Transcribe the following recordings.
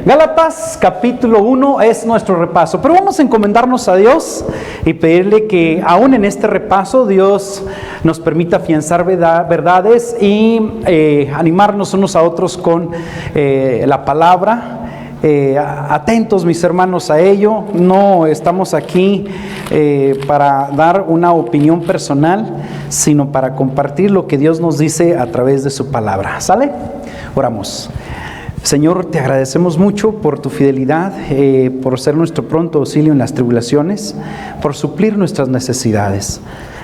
Gálatas capítulo 1 es nuestro repaso, pero vamos a encomendarnos a Dios y pedirle que aún en este repaso Dios nos permita afianzar verdades y animarnos unos a otros con la palabra. Atentos, mis hermanos, a ello. No estamos aquí para dar una opinión personal, sino para compartir lo que Dios nos dice a través de su palabra. ¿Sale? Oramos. Señor, te agradecemos mucho por tu fidelidad, por ser nuestro pronto auxilio en las tribulaciones, por suplir nuestras necesidades.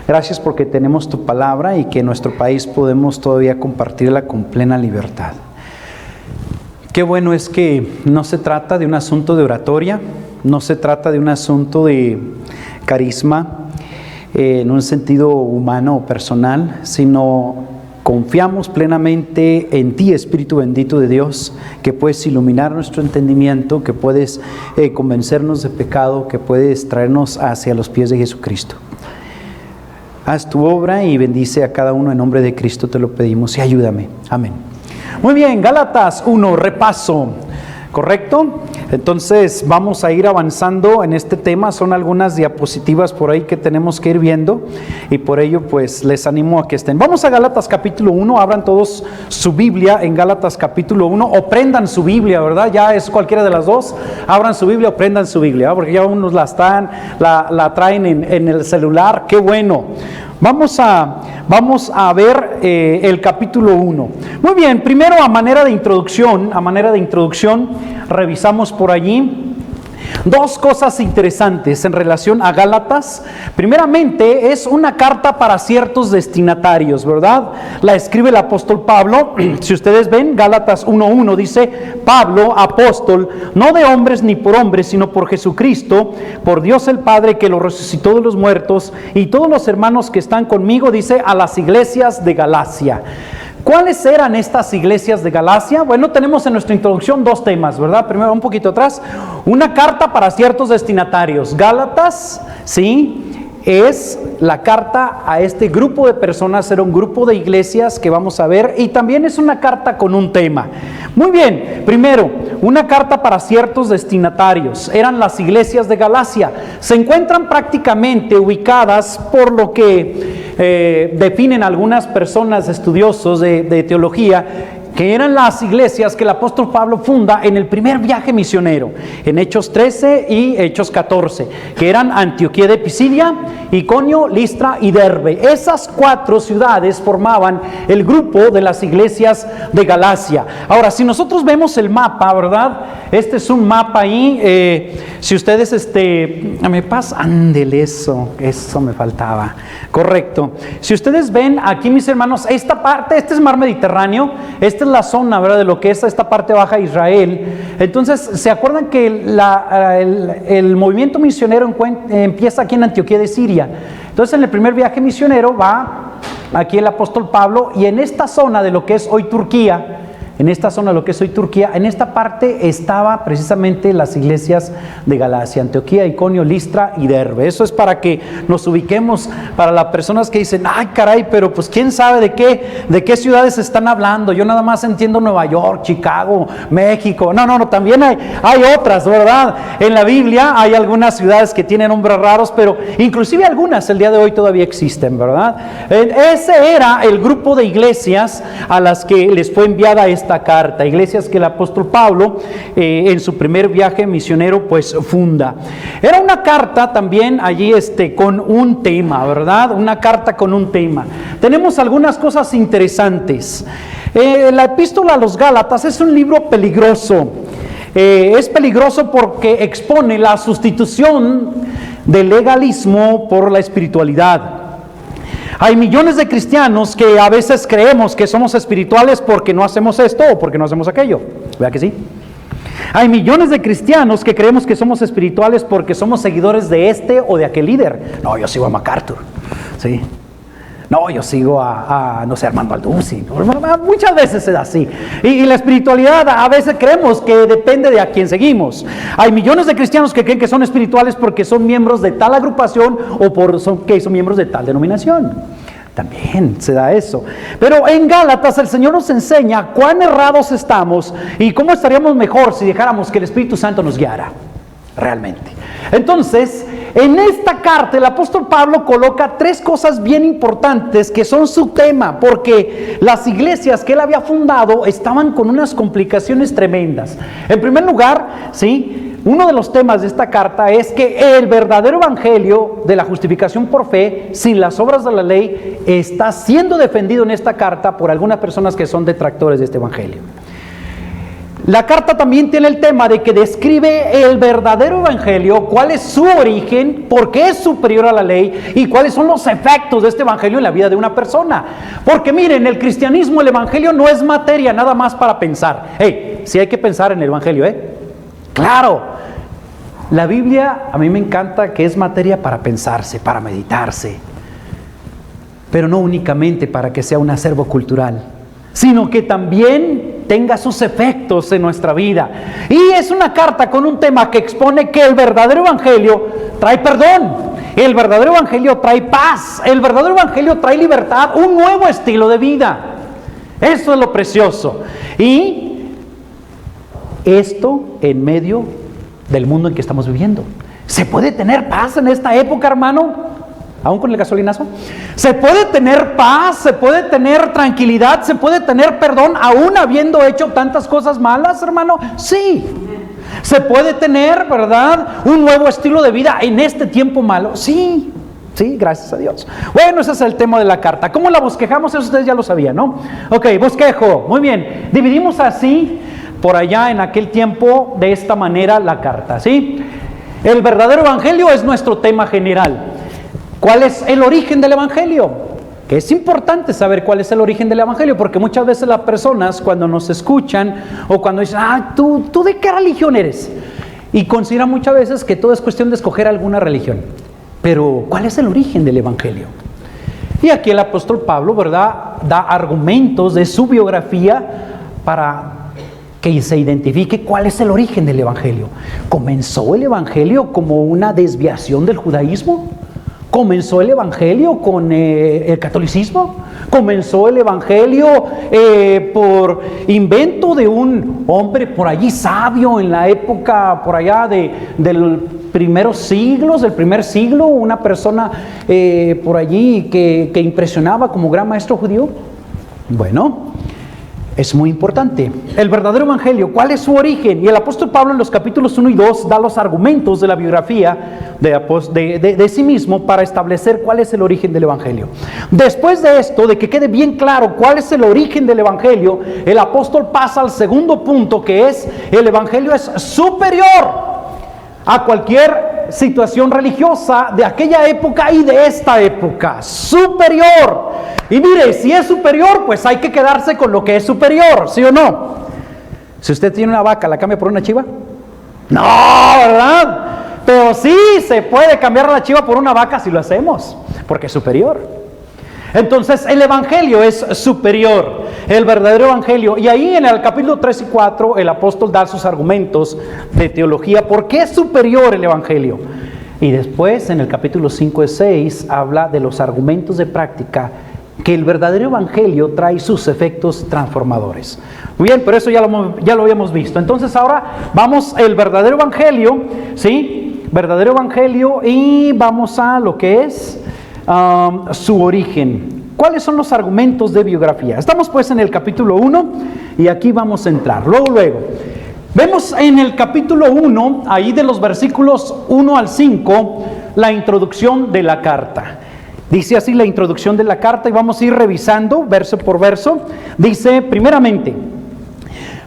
Gracias porque tenemos tu palabra y que en nuestro país podemos todavía compartirla con plena libertad. Qué bueno es que no se trata de un asunto de oratoria, no se trata de un asunto de carisma en un sentido humano o personal, sino confiamos plenamente en ti, Espíritu bendito de Dios, que puedes iluminar nuestro entendimiento, que puedes convencernos de pecado, que puedes traernos hacia los pies de Jesucristo. Haz tu obra y bendice a cada uno en nombre de Cristo, te lo pedimos y ayúdame. Amén. Muy bien, Gálatas 1, repaso, ¿correcto? Entonces vamos a ir avanzando en este tema. Son algunas diapositivas por ahí que tenemos que ir viendo y por ello pues les animo a que estén. Vamos a Gálatas capítulo 1, abran todos su Biblia en Gálatas capítulo 1 o prendan su Biblia, ¿verdad? Ya es cualquiera de las dos, abran su Biblia o prendan su Biblia, ¿verdad? Porque ya unos la traen en el celular, qué bueno. Vamos a ver el capítulo 1. Muy bien, primero a manera de introducción, revisamos por allí dos cosas interesantes en relación a Gálatas. Primeramente, es una carta para ciertos destinatarios, ¿verdad? La escribe el apóstol Pablo. Si ustedes ven, Gálatas 1:1 dice: Pablo, apóstol, no de hombres ni por hombres, sino por Jesucristo, por Dios el Padre que lo resucitó de los muertos, y todos los hermanos que están conmigo, dice, a las iglesias de Galacia. ¿Cuáles eran estas iglesias de Galacia? Bueno, tenemos en nuestra introducción dos temas, ¿verdad? Primero, un poquito atrás, una carta para ciertos destinatarios. Gálatas, sí, es la carta a este grupo de personas, era un grupo de iglesias que vamos a ver, y también es una carta con un tema. Muy bien, primero, una carta para ciertos destinatarios, eran las iglesias de Galacia. Se encuentran prácticamente ubicadas por lo que definen algunas personas estudiosos de teología, que eran las iglesias que el apóstol Pablo funda en el primer viaje misionero, en Hechos 13 y Hechos 14, que eran Antioquía de Pisidia, Iconio, Listra y Derbe. Esas cuatro ciudades formaban el grupo de las iglesias de Galacia. Ahora, si nosotros vemos el mapa, ¿verdad? Este es un mapa ahí, si ustedes, me pasa, ándele, eso me faltaba, correcto. Si ustedes ven aquí, mis hermanos, esta parte, este es mar Mediterráneo, esta es la zona, ¿verdad?, de lo que es esta parte baja de Israel. Entonces, ¿se acuerdan que el movimiento misionero empieza aquí en Antioquía de Siria? Entonces, en el primer viaje misionero va aquí el apóstol Pablo, y en esta zona de lo que es hoy Turquía, en esta parte estaba precisamente las iglesias de Galacia, Antioquía, Iconio, Listra y Derbe. Eso es para que nos ubiquemos, para las personas que dicen, ay caray, pero pues quién sabe de qué ciudades están hablando. Yo nada más entiendo Nueva York, Chicago, México. No, también hay otras, ¿verdad? En la Biblia hay algunas ciudades que tienen nombres raros, pero inclusive algunas el día de hoy todavía existen, ¿verdad? Ese era el grupo de iglesias a las que les fue enviada esta carta, iglesias que el apóstol Pablo en su primer viaje misionero pues funda. Era una carta también allí con un tema, ¿verdad? Una carta con un tema. Tenemos algunas cosas interesantes. La epístola a los Gálatas es un libro peligroso. Es peligroso porque expone la sustitución del legalismo por la espiritualidad. Hay millones de cristianos que a veces creemos que somos espirituales porque no hacemos esto o porque no hacemos aquello. ¿Verdad que sí? Hay millones de cristianos que creemos que somos espirituales porque somos seguidores de este o de aquel líder. No, yo sigo a MacArthur. ¿Sí? No, yo sigo no sé, Armando Alduzzi. Muchas veces es así. Y la espiritualidad a veces creemos que depende de a quién seguimos. Hay millones de cristianos que creen que son espirituales porque son miembros de tal agrupación o que son miembros de tal denominación. También se da eso. Pero en Gálatas el Señor nos enseña cuán errados estamos y cómo estaríamos mejor si dejáramos que el Espíritu Santo nos guiara realmente. Entonces, en esta carta el apóstol Pablo coloca 3 cosas bien importantes que son su tema, porque las iglesias que él había fundado estaban con unas complicaciones tremendas. En primer lugar, ¿sí?, uno de los temas de esta carta es que el verdadero evangelio de la justificación por fe, sin las obras de la ley, está siendo defendido en esta carta por algunas personas que son detractores de este evangelio. La carta también tiene el tema de que describe el verdadero evangelio, cuál es su origen, por qué es superior a la ley y cuáles son los efectos de este evangelio en la vida de una persona. Porque miren, el cristianismo, el evangelio no es materia nada más para pensar. Sí hay que pensar en el evangelio, Claro, la Biblia a mí me encanta que es materia para pensarse, para meditarse, pero no únicamente para que sea un acervo cultural, sino que también tenga sus efectos en nuestra vida. Y es una carta con un tema que expone que el verdadero evangelio trae perdón, el verdadero evangelio trae paz, el verdadero evangelio trae libertad, un nuevo estilo de vida. Eso es lo precioso. Y esto en medio del mundo en que estamos viviendo. ¿Se puede tener paz en esta época, hermano? ¿Aún con el gasolinazo? ¿Se puede tener paz? ¿Se puede tener tranquilidad? ¿Se puede tener perdón aún habiendo hecho tantas cosas malas, hermano? Sí. ¿Se puede tener, verdad, un nuevo estilo de vida en este tiempo malo? Sí. Sí, gracias a Dios. Bueno, ese es el tema de la carta. ¿Cómo la bosquejamos? Eso ustedes ya lo sabían, ¿no? Ok, bosquejo. Muy bien. Dividimos así, por allá en aquel tiempo, de esta manera la carta, ¿sí? El verdadero evangelio es nuestro tema general. ¿Cuál es el origen del evangelio? Que es importante saber cuál es el origen del evangelio, porque muchas veces las personas cuando nos escuchan o cuando dicen, ¿tú de qué religión eres? Y consideran muchas veces que todo es cuestión de escoger alguna religión. Pero, ¿cuál es el origen del evangelio? Y aquí el apóstol Pablo, ¿verdad?, da argumentos de su biografía para que se identifique cuál es el origen del evangelio. ¿Comenzó el evangelio como una desviación del judaísmo? ¿Comenzó el evangelio con el catolicismo? ¿Comenzó el evangelio por invento de un hombre por allí sabio en la época por allá del primeros siglos, del primer siglo, una persona por allí que impresionaba como gran maestro judío? Bueno, es muy importante. El verdadero evangelio, ¿cuál es su origen? Y el apóstol Pablo en los capítulos 1 y 2 da los argumentos de la biografía de sí mismo para establecer cuál es el origen del evangelio. Después de esto, de que quede bien claro cuál es el origen del evangelio, el apóstol pasa al segundo punto, que es: el evangelio es superior a cualquier situación religiosa de aquella época y de esta época. Superior. Y mire, si es superior, pues hay que quedarse con lo que es superior, ¿sí o no? Si usted tiene una vaca, ¿la cambia por una chiva? No, ¿verdad? Pero sí se puede cambiar la chiva por una vaca si lo hacemos, porque es superior. Entonces el evangelio es superior, el verdadero evangelio. Y ahí en el capítulo 3 y 4 el apóstol da sus argumentos de teología, ¿por qué es superior el evangelio? Y después en el capítulo 5 y 6 habla de los argumentos de práctica, que el verdadero evangelio trae sus efectos transformadores. Muy bien, pero eso ya lo habíamos visto. Entonces ahora vamos al verdadero evangelio, ¿sí? Verdadero evangelio, y vamos a lo que es su origen. ¿Cuáles son los argumentos de biografía? Estamos pues en el capítulo 1 y aquí vamos a entrar. Luego, vemos en el capítulo 1, ahí de los versículos 1 al 5, la introducción de la carta. Dice así la introducción de la carta y vamos a ir revisando verso por verso. Dice, primeramente,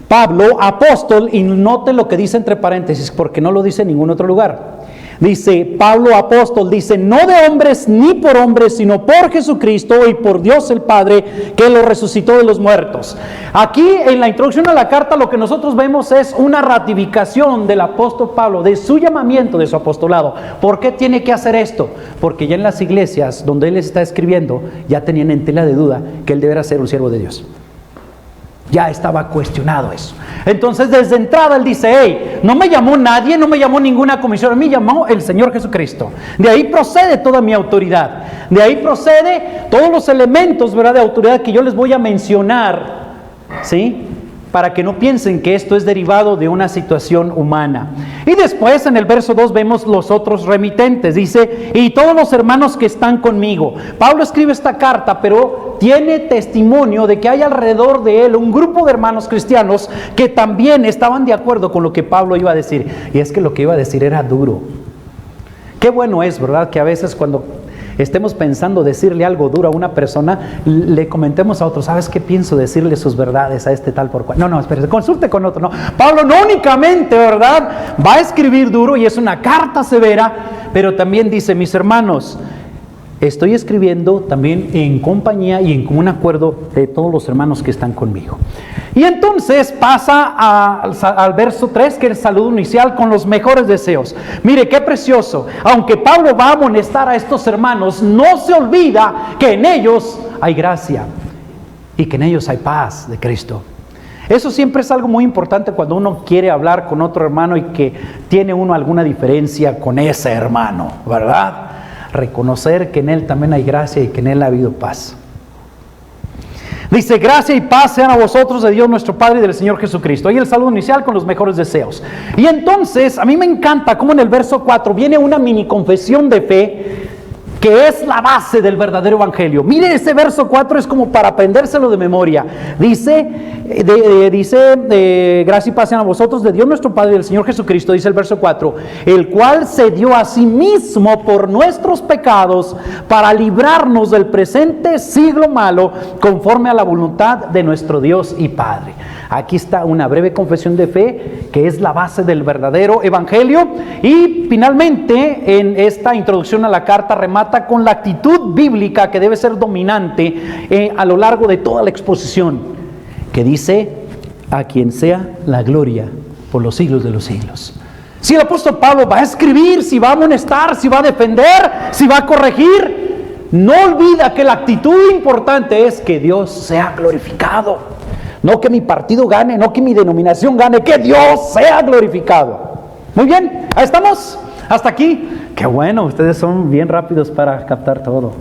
Pablo, apóstol, y note lo que dice entre paréntesis porque no lo dice en ningún otro lugar. Dice, Pablo apóstol, dice, no de hombres ni por hombres, sino por Jesucristo y por Dios el Padre, que lo resucitó de los muertos. Aquí en la introducción a la carta lo que nosotros vemos es una ratificación del apóstol Pablo, de su llamamiento, de su apostolado. ¿Por qué tiene que hacer esto? Porque ya en las iglesias donde él está escribiendo, ya tenían en tela de duda que él debería ser un siervo de Dios. Ya estaba cuestionado eso. Entonces desde entrada él dice, no me llamó nadie, no me llamó ninguna comisión, me llamó el Señor Jesucristo. De ahí procede toda mi autoridad. De ahí procede todos los elementos, ¿verdad?, de autoridad que yo les voy a mencionar, ¿sí?, para que no piensen que esto es derivado de una situación humana. Y después en el verso 2 vemos los otros remitentes. Dice, y todos los hermanos que están conmigo. Pablo escribe esta carta, pero tiene testimonio de que hay alrededor de él un grupo de hermanos cristianos que también estaban de acuerdo con lo que Pablo iba a decir. Y es que lo que iba a decir era duro. Qué bueno es, ¿verdad?, que a veces cuando estemos pensando decirle algo duro a una persona, le comentemos a otro, ¿sabes qué pienso decirle sus verdades a este tal por cual? No, espérate, consulte con otro. No, Pablo no únicamente, ¿verdad?, va a escribir duro y es una carta severa, pero también dice, mis hermanos, estoy escribiendo también en compañía y en común acuerdo de todos los hermanos que están conmigo. Y entonces pasa al verso 3, que es el saludo inicial con los mejores deseos. Mire, qué precioso. Aunque Pablo va a amonestar a estos hermanos, no se olvida que en ellos hay gracia y que en ellos hay paz de Cristo. Eso siempre es algo muy importante cuando uno quiere hablar con otro hermano y que tiene uno alguna diferencia con ese hermano, ¿verdad? Reconocer que en él también hay gracia y que en él ha habido paz. Dice, gracia y paz sean a vosotros de Dios nuestro Padre y del Señor Jesucristo. Ahí el saludo inicial con los mejores deseos. Y entonces, a mí me encanta cómo en el verso 4 viene una mini confesión de fe que es la base del verdadero evangelio. Mire, ese verso 4 es como para aprendérselo de memoria. Dice, gracia y paz sean a vosotros de Dios nuestro Padre y del Señor Jesucristo, dice el verso 4, el cual se dio a sí mismo por nuestros pecados para librarnos del presente siglo malo, conforme a la voluntad de nuestro Dios y Padre. Aquí está una breve confesión de fe que es la base del verdadero evangelio. Y finalmente, en esta introducción a la carta, remata con la actitud bíblica que debe ser dominante a lo largo de toda la exposición, que dice, a quien sea la gloria por los siglos de los siglos. Si el apóstol Pablo va a escribir, si va a amonestar, si va a defender, si va a corregir, no olvida que la actitud importante es que Dios sea glorificado. No que mi partido gane, no que mi denominación gane, que Dios sea glorificado. Muy bien, ahí estamos, hasta aquí. Qué bueno, ustedes son bien rápidos para captar todo.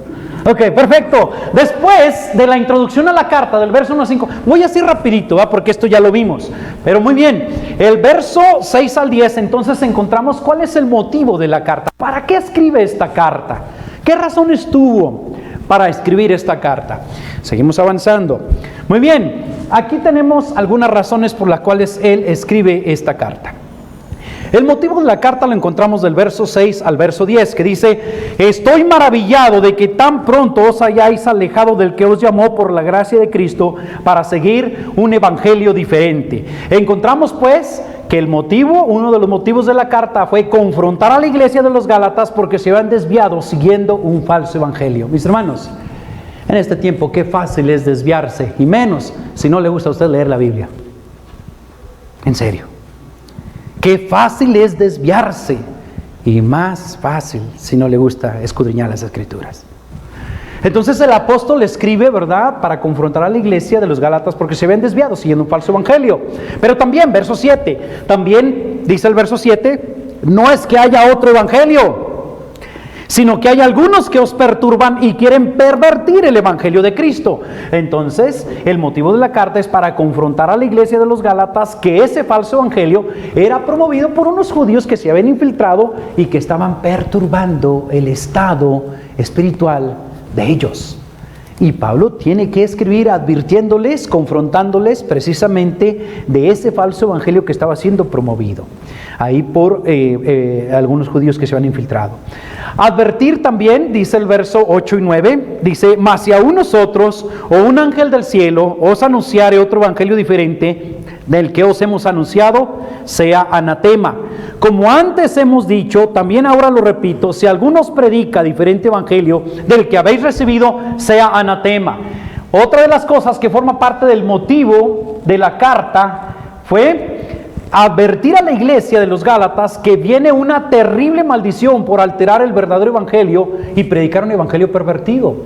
Ok, perfecto. Después de la introducción a la carta, del verso 1 a 5, voy así rapidito, porque esto ya lo vimos. Pero muy bien, el verso 6 al 10, entonces encontramos cuál es el motivo de la carta. ¿Para qué escribe esta carta? ¿Qué razones tuvo para escribir esta carta? Seguimos avanzando. Muy bien, aquí tenemos algunas razones por las cuales él escribe esta carta. El motivo de la carta lo encontramos del verso 6 al verso 10, que dice, estoy maravillado de que tan pronto os hayáis alejado del que os llamó por la gracia de Cristo para seguir un evangelio diferente. Encontramos pues que el motivo, uno de los motivos de la carta fue confrontar a la iglesia de los Gálatas porque se habían desviado siguiendo un falso evangelio. Mis hermanos, en este tiempo qué fácil es desviarse, y menos si no le gusta a usted leer la Biblia. En serio. Qué fácil es desviarse, y más fácil si no le gusta escudriñar las Escrituras. Entonces el apóstol escribe, ¿verdad?, para confrontar a la iglesia de los Gálatas porque se habían desviado siguiendo un falso evangelio. Pero también, verso 7, también dice el verso 7, no es que haya otro evangelio, sino que hay algunos que os perturban y quieren pervertir el evangelio de Cristo. Entonces, el motivo de la carta es para confrontar a la iglesia de los Gálatas que ese falso evangelio era promovido por unos judíos que se habían infiltrado y que estaban perturbando el estado espiritual de ellos. Y Pablo tiene que escribir advirtiéndoles, confrontándoles precisamente de ese falso evangelio que estaba siendo promovido ahí por algunos judíos que se habían infiltrado. Advertir también, dice el verso 8 y 9, dice, mas si aún nosotros o un ángel del cielo os anunciare otro evangelio diferente del que os hemos anunciado, sea anatema. Como antes hemos dicho, también ahora lo repito, si alguno os predica diferente evangelio del que habéis recibido, sea anatema. Otra de las cosas que forma parte del motivo de la carta fue advertir a la iglesia de los Gálatas que viene una terrible maldición por alterar el verdadero evangelio y predicar un evangelio pervertido.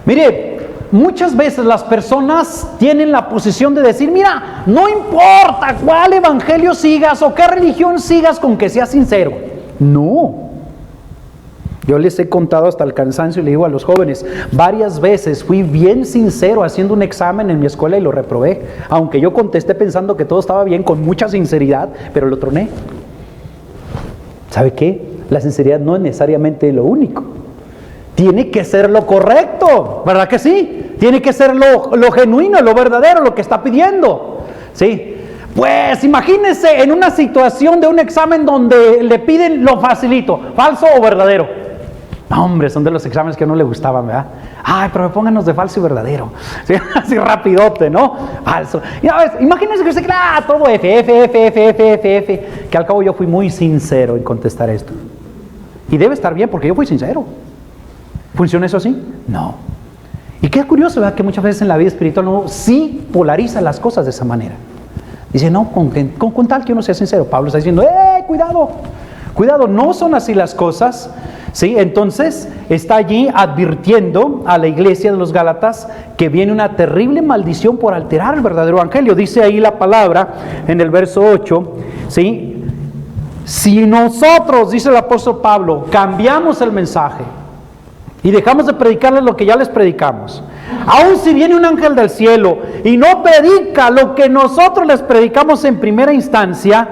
Mire, muchas veces las personas tienen la posición de decir, mira, no importa cuál evangelio sigas o qué religión sigas con que seas sincero. No. Yo les he contado hasta el cansancio y le digo a los jóvenes, varias veces fui bien sincero haciendo un examen en mi escuela y lo reprobé. Aunque yo contesté pensando que todo estaba bien con mucha sinceridad, pero lo troné. ¿Sabe qué? La sinceridad no es necesariamente lo único. Tiene que ser lo correcto, ¿verdad que sí? Tiene que ser lo genuino, lo verdadero, lo que está pidiendo. ¿Sí? Pues imagínense en una situación de un examen donde le piden lo facilito, falso o verdadero. No, hombre, son de los exámenes que no le gustaban, ¿verdad? Ay, pero pónganos de falso y verdadero. ¿Sí? Así rapidote, ¿no? Falso. Imagínense que usted cree, todo F. Que al cabo yo fui muy sincero en contestar esto. Y debe estar bien porque yo fui sincero. ¿Funciona eso así? No. Y qué curioso, ¿verdad? Que muchas veces en la vida espiritual uno sí polariza las cosas de esa manera. Dice, no, con tal que uno sea sincero. Pablo está diciendo, cuidado, cuidado, no son así las cosas. ¿Sí? Entonces está allí advirtiendo a la iglesia de los Gálatas que viene una terrible maldición por alterar el verdadero evangelio. Dice ahí la palabra en el verso 8, ¿sí? Si nosotros, dice el apóstol Pablo, cambiamos el mensaje y dejamos de predicarles lo que ya les predicamos, aun si viene un ángel del cielo y no predica lo que nosotros les predicamos en primera instancia,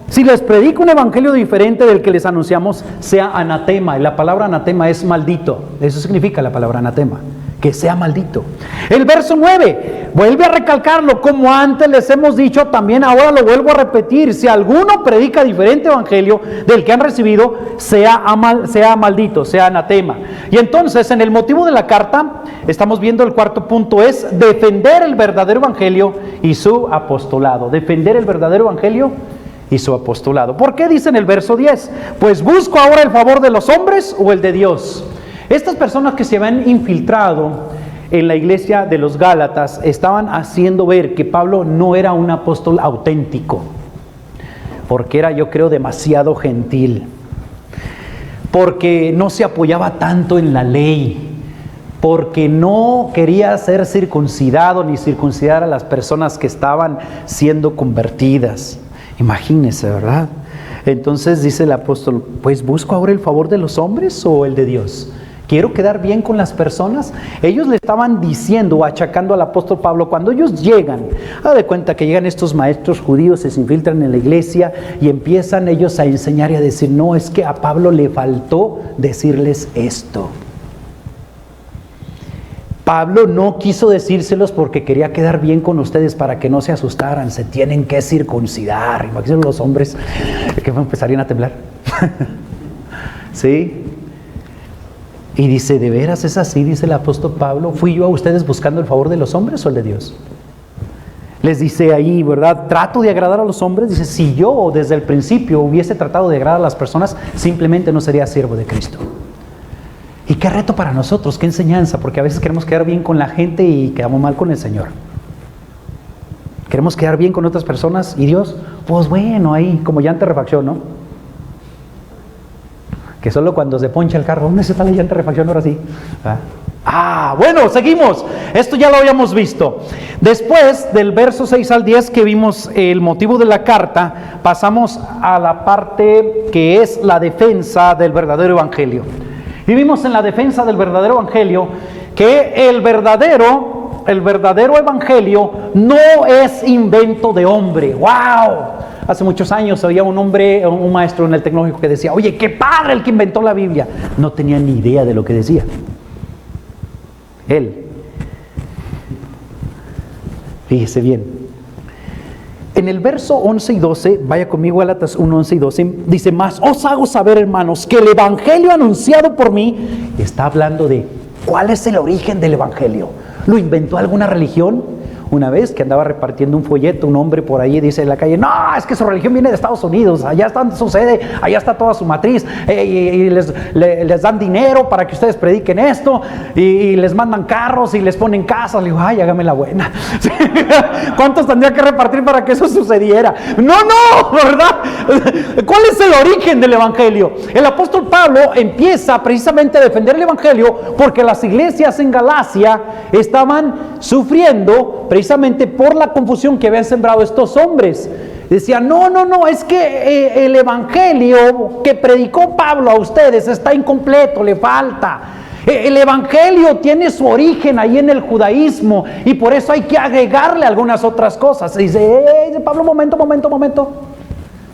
si les predico un evangelio diferente del que les anunciamos, sea anatema. Y la palabra anatema es maldito. Eso significa la palabra anatema, que sea maldito. El verso 9 vuelve a recalcarlo, como antes les hemos dicho, también ahora lo vuelvo a repetir. Si alguno predica diferente evangelio del que han recibido, sea maldito, sea anatema. Y entonces en el motivo de la carta, estamos viendo el cuarto punto, es defender el verdadero evangelio y su apostolado. Defender el verdadero evangelio y su apostolado. ¿Por qué dice en el verso 10? Pues busco ahora el favor de los hombres o el de Dios. Estas personas que se habían infiltrado en la iglesia de los Gálatas estaban haciendo ver que Pablo no era un apóstol auténtico, porque era, yo creo, demasiado gentil, porque no se apoyaba tanto en la ley, porque no quería ser circuncidado ni circuncidar a las personas que estaban siendo convertidas. Imagínense, ¿verdad? Entonces dice el apóstol, pues busco ahora el favor de los hombres o el de Dios. Quiero quedar bien con las personas. Ellos le estaban diciendo o achacando al apóstol Pablo, cuando ellos llegan, haga de cuenta que llegan estos maestros judíos, se infiltran en la iglesia y empiezan ellos a enseñar y a decir, no, es que a Pablo le faltó decirles esto. Pablo no quiso decírselos porque quería quedar bien con ustedes para que no se asustaran. Se tienen que circuncidar. Imagínense los hombres que empezarían a temblar. ¿Sí? Y dice, ¿de veras es así? Dice el apóstol Pablo. ¿Fui yo a ustedes buscando el favor de los hombres o el de Dios? Les dice ahí, ¿verdad? Trato de agradar a los hombres. Dice, si yo desde el principio hubiese tratado de agradar a las personas, simplemente no sería siervo de Cristo. Y qué reto para nosotros, qué enseñanza, porque a veces queremos quedar bien con la gente y quedamos mal con el Señor. Queremos quedar bien con otras personas y Dios, pues bueno, ahí como llanta de refacción, ¿no? Que solo cuando se poncha el carro, ¿dónde está la llanta de refacción ahora sí? Bueno, seguimos. Esto ya lo habíamos visto. Después del verso 6 al 10 que vimos el motivo de la carta, pasamos a la parte que es la defensa del verdadero evangelio. Vivimos en la defensa del verdadero evangelio que el verdadero evangelio no es invento de hombre. ¡Wow! Hace muchos años había un maestro en el tecnológico que decía, oye, qué padre el que inventó la Biblia. No tenía ni idea de lo que decía. Él. Fíjese bien. En el verso 11 y 12, vaya conmigo a Gálatas 1, 11 y 12, dice, mas os hago saber, hermanos, que el evangelio anunciado por mí, está hablando de cuál es el origen del evangelio. ¿Lo inventó alguna religión? una vez que andaba repartiendo un folleto, un hombre por ahí dice en la calle, no, es que su religión viene de Estados Unidos, allá está su sede, allá está toda su matriz, y les dan dinero para que ustedes prediquen esto, y les mandan carros y les ponen casas. Le digo, ay, hágame la buena. ¿Cuántos tendría que repartir para que eso sucediera? No, ¿verdad? ¿Cuál es el origen del evangelio? El apóstol Pablo empieza precisamente a defender el evangelio porque las iglesias en Galacia estaban sufriendo precisamente por la confusión que habían sembrado estos hombres. Decían, no, es que el evangelio que predicó Pablo a ustedes está incompleto, le falta. El evangelio tiene su origen ahí en el judaísmo y por eso hay que agregarle algunas otras cosas. Y dice, Pablo, momento.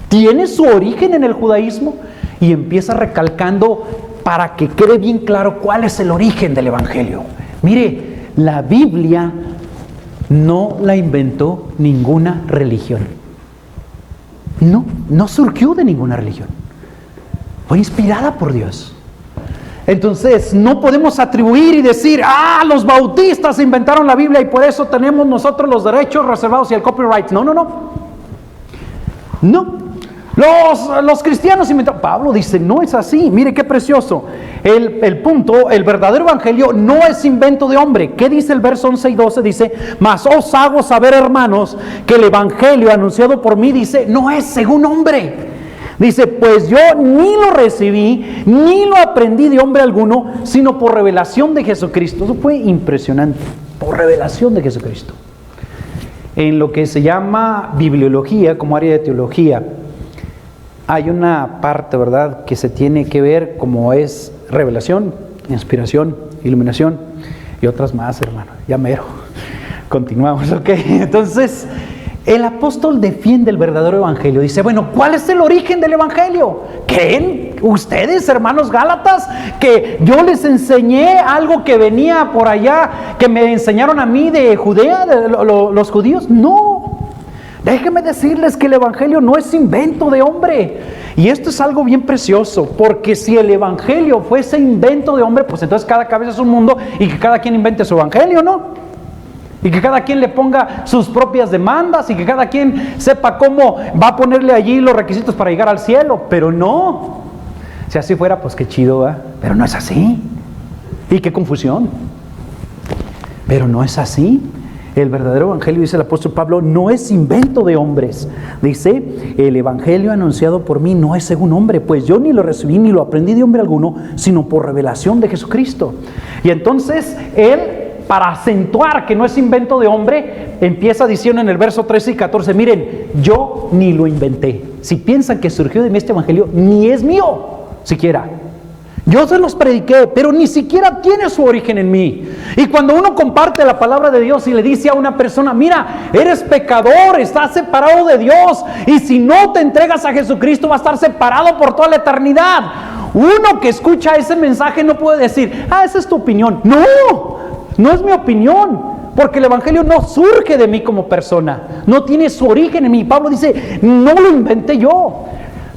¿Tiene su origen en el judaísmo? Y empieza recalcando para que quede bien claro cuál es el origen del evangelio. Mire, la Biblia no la inventó ninguna religión. No surgió de ninguna religión. Fue inspirada por Dios. Entonces no podemos atribuir y decir, los bautistas inventaron la Biblia y por eso tenemos nosotros los derechos reservados y el copyright. No. Los cristianos inventaron. Pablo dice, no es así. Mire qué precioso. El punto, el verdadero evangelio no es invento de hombre. ¿Qué dice el verso 11 y 12? Dice, mas os hago saber, hermanos, que el evangelio anunciado por mí, dice, no es según hombre. Dice, pues yo ni lo recibí, ni lo aprendí de hombre alguno, sino por revelación de Jesucristo. Eso fue impresionante, por revelación de Jesucristo. En lo que se llama bibliología, como área de teología, hay una parte, ¿verdad?, que se tiene que ver como es revelación, inspiración, iluminación, y otras más, hermano. Ya mero. Continuamos, ¿ok? Entonces, el apóstol defiende el verdadero evangelio. Dice, bueno, ¿cuál es el origen del evangelio? ¿Creen ustedes, hermanos gálatas, que yo les enseñé algo que venía por allá, que me enseñaron a mí de Judea, de los judíos? No. Déjenme decirles que el evangelio no es invento de hombre. Y esto es algo bien precioso, porque si el evangelio fuese invento de hombre, pues entonces cada cabeza es un mundo y que cada quien invente su evangelio, ¿no? Y que cada quien le ponga sus propias demandas y que cada quien sepa cómo va a ponerle allí los requisitos para llegar al cielo. Pero no. Si así fuera, pues qué chido, ¿eh? Pero no es así. Y qué confusión. Pero no es así. El verdadero evangelio, dice el apóstol Pablo, no es invento de hombres. Dice, el evangelio anunciado por mí no es según hombre, pues yo ni lo recibí ni lo aprendí de hombre alguno, sino por revelación de Jesucristo. Y entonces él, para acentuar que no es invento de hombre, empieza diciendo en el verso 13 y 14, miren, yo ni lo inventé. Si piensan que surgió de mí este evangelio, ni es mío siquiera. Yo se los prediqué, pero ni siquiera tiene su origen en mí. Y cuando uno comparte la palabra de Dios y le dice a una persona, mira, eres pecador, estás separado de Dios, y si no te entregas a Jesucristo vas a estar separado por toda la eternidad. Uno que escucha ese mensaje no puede decir, esa es tu opinión. No es mi opinión, porque el evangelio no surge de mí como persona, no tiene su origen en mí. Pablo dice, no lo inventé yo.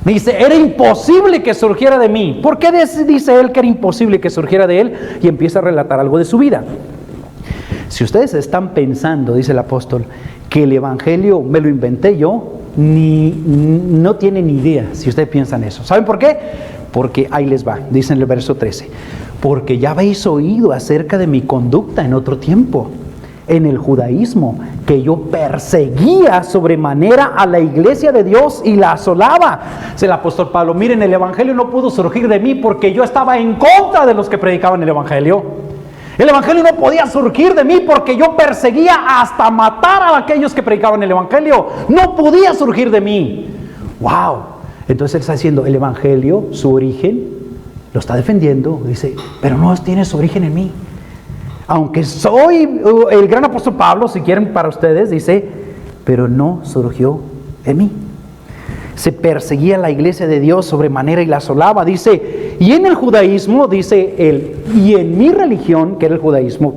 Dice, era imposible que surgiera de mí. ¿Por qué dice él que era imposible que surgiera de él? Y empieza a relatar algo de su vida. Si ustedes están pensando, dice el apóstol, que el evangelio me lo inventé yo, no tienen ni idea si ustedes piensan eso. ¿Saben por qué? Porque ahí les va, dice en el verso 13. Porque ya habéis oído acerca de mi conducta en otro tiempo, en el judaísmo, que yo perseguía sobremanera a la iglesia de Dios y la asolaba. Dice el apóstol Pablo, miren, el evangelio no pudo surgir de mí porque yo estaba en contra de los que predicaban el evangelio. El evangelio no podía surgir de mí porque yo perseguía hasta matar a aquellos que predicaban el evangelio. No podía surgir de mí. ¡Wow! Entonces él está diciendo, el evangelio, su origen, lo está defendiendo. Dice, pero no tiene su origen en mí. Aunque soy el gran apóstol Pablo, si quieren para ustedes, dice, pero no surgió en mí. Se perseguía la iglesia de Dios sobremanera y la asolaba. Dice, y en el judaísmo, dice él, y en mi religión, que era el judaísmo,